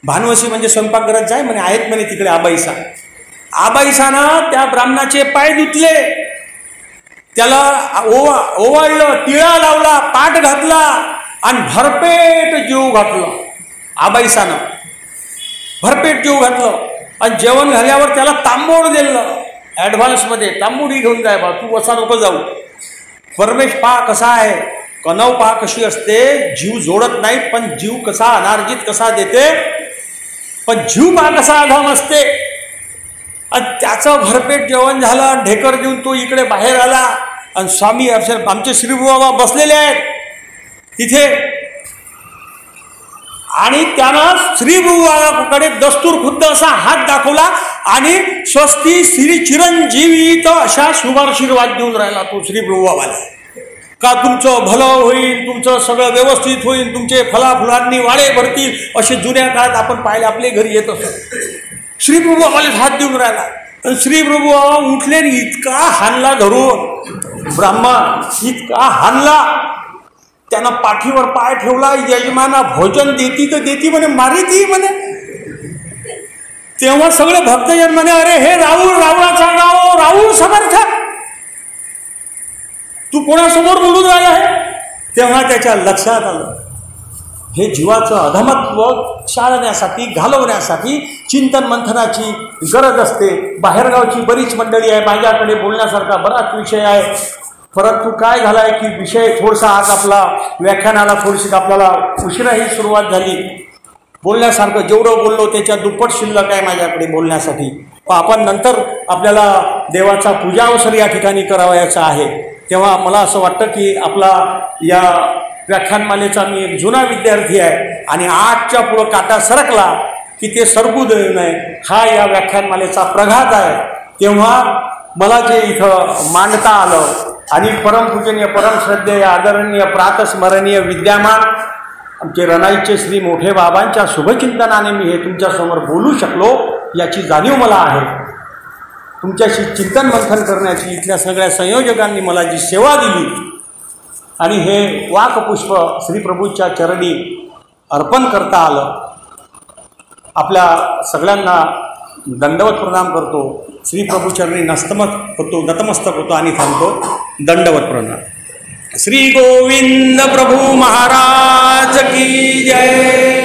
भानवसी म्हणजे स्वयंपाकघरात जाय म्हणे, आहेत म्हणे तिकडे आबाईसा. आबाईसानं त्या ब्राह्मणाचे पाय धुतले, त्याला ओवाळलं, टिळा लावला, पाठ घातला आणि भरपेट जीव घातलं. आबाईसानं भरपेट जीव घातलं आणि जेवण झाल्यावर त्याला तांबूळ दिलं ॲडव्हान्समध्ये. तांबूळी घेऊन जाय बा, तू असा नको जाऊ. परमेश पहा कसा आहे, कणव पहा कशी असते, जीव जोडत नाहीत पण जीव कसा अनार्जित कसा देते, पण जीव पहा कसा अधम असते. आणि त्याचं भरपेट जेवण झालं, ढेकर घेऊन तो इकडे बाहेर आला आणि स्वामी आमचे श्रीबाबा बसलेले आहेत तिथे. आणि त्यानं श्रीबाबाकडे दस्तूर खुद्द असा हात दाखवला आणि स्वस्ती श्री चिरंजीवी तर अशा शुभाशीर्वाद देऊन राहिला तो श्रीबाबाला, का तुमचं भलं होईल, तुमचं सगळं व्यवस्थित होईल, तुमचे फलाफुलांनी वाडे भरतील, असे जुन्या काळात आपण पाहिले आपले घरी येत असत. श्रीप्रभूवाले हात देऊन राहिला आणि श्रीप्रभू उठले, इतका हाणला धरून ब्राह्मण, इतका हाणला, त्यानं पाठीवर पाय ठेवला. यजमाना भोजन देती तर देती म्हणे, मारी ती म्हणे. तेव्हा सगळे भक्तजन म्हणे, अरे हे राहुल, रावळाचा गाव राहुल समर्थ, तू कोणासमोर बोलून राहिला आहे. तेव्हा त्याच्या लक्षात आलं, हे जीवाचं अधमत्व शाळण्यासाठी, घालवण्यासाठी चिंतन मंथनाची गरज असते. बाहेरगावची बरीच मंडळी आहे, माझ्याकडे बोलण्यासारखा बराच विषय आहे, परंतु काय झाला आहे की विषय थोडासा आज आपला व्याख्यानाला थोडीशी आपल्याला उशिराही सुरुवात झाली. बोलण्यासारखं जेवढं बोललो त्याच्या दुप्पट शिल्लक आहे माझ्याकडे बोलण्यासाठी. आपण नंतर आपल्याला देवाचा पूजाअवसर या ठिकाणी करावयाचा आहे. तेव्हा मला असं वाटतं की आपला या व्याख्यानमालेचा मी एक जुना विद्यार्थी आहे आणि 8च्या पुढं काटा सरकला की ते सरकू देऊ नये, हा या व्याख्यानमालेचा प्रघात आहे. तेव्हा मला जे इथं मांडता आलं आणि परमपूजनीय, परमश्रद्धेय, आदरणीय, प्रातस्मरणीय विद्यमान आमचे रणाईचे श्री मोठे बाबांच्या शुभचिंतनाने मी हे तुमच्यासमोर बोलू शकलो याची जाणीव मला आहे. तुमच्याशी चिंतन मंथन करण्याची इथल्या सगळ्या संयोजकांनी मला जी सेवा दिली आणि हे वाकपुष्प श्रीप्रभूच्या चरणी अर्पण करता आलं, आपल्या सगळ्यांना दंडवत प्रणाम करतो. श्रीप्रभूचरणी नतमस्तक होतो आणि थांबतो. दंडवत प्रणाम. श्री गोविंद प्रभू महाराज की जय.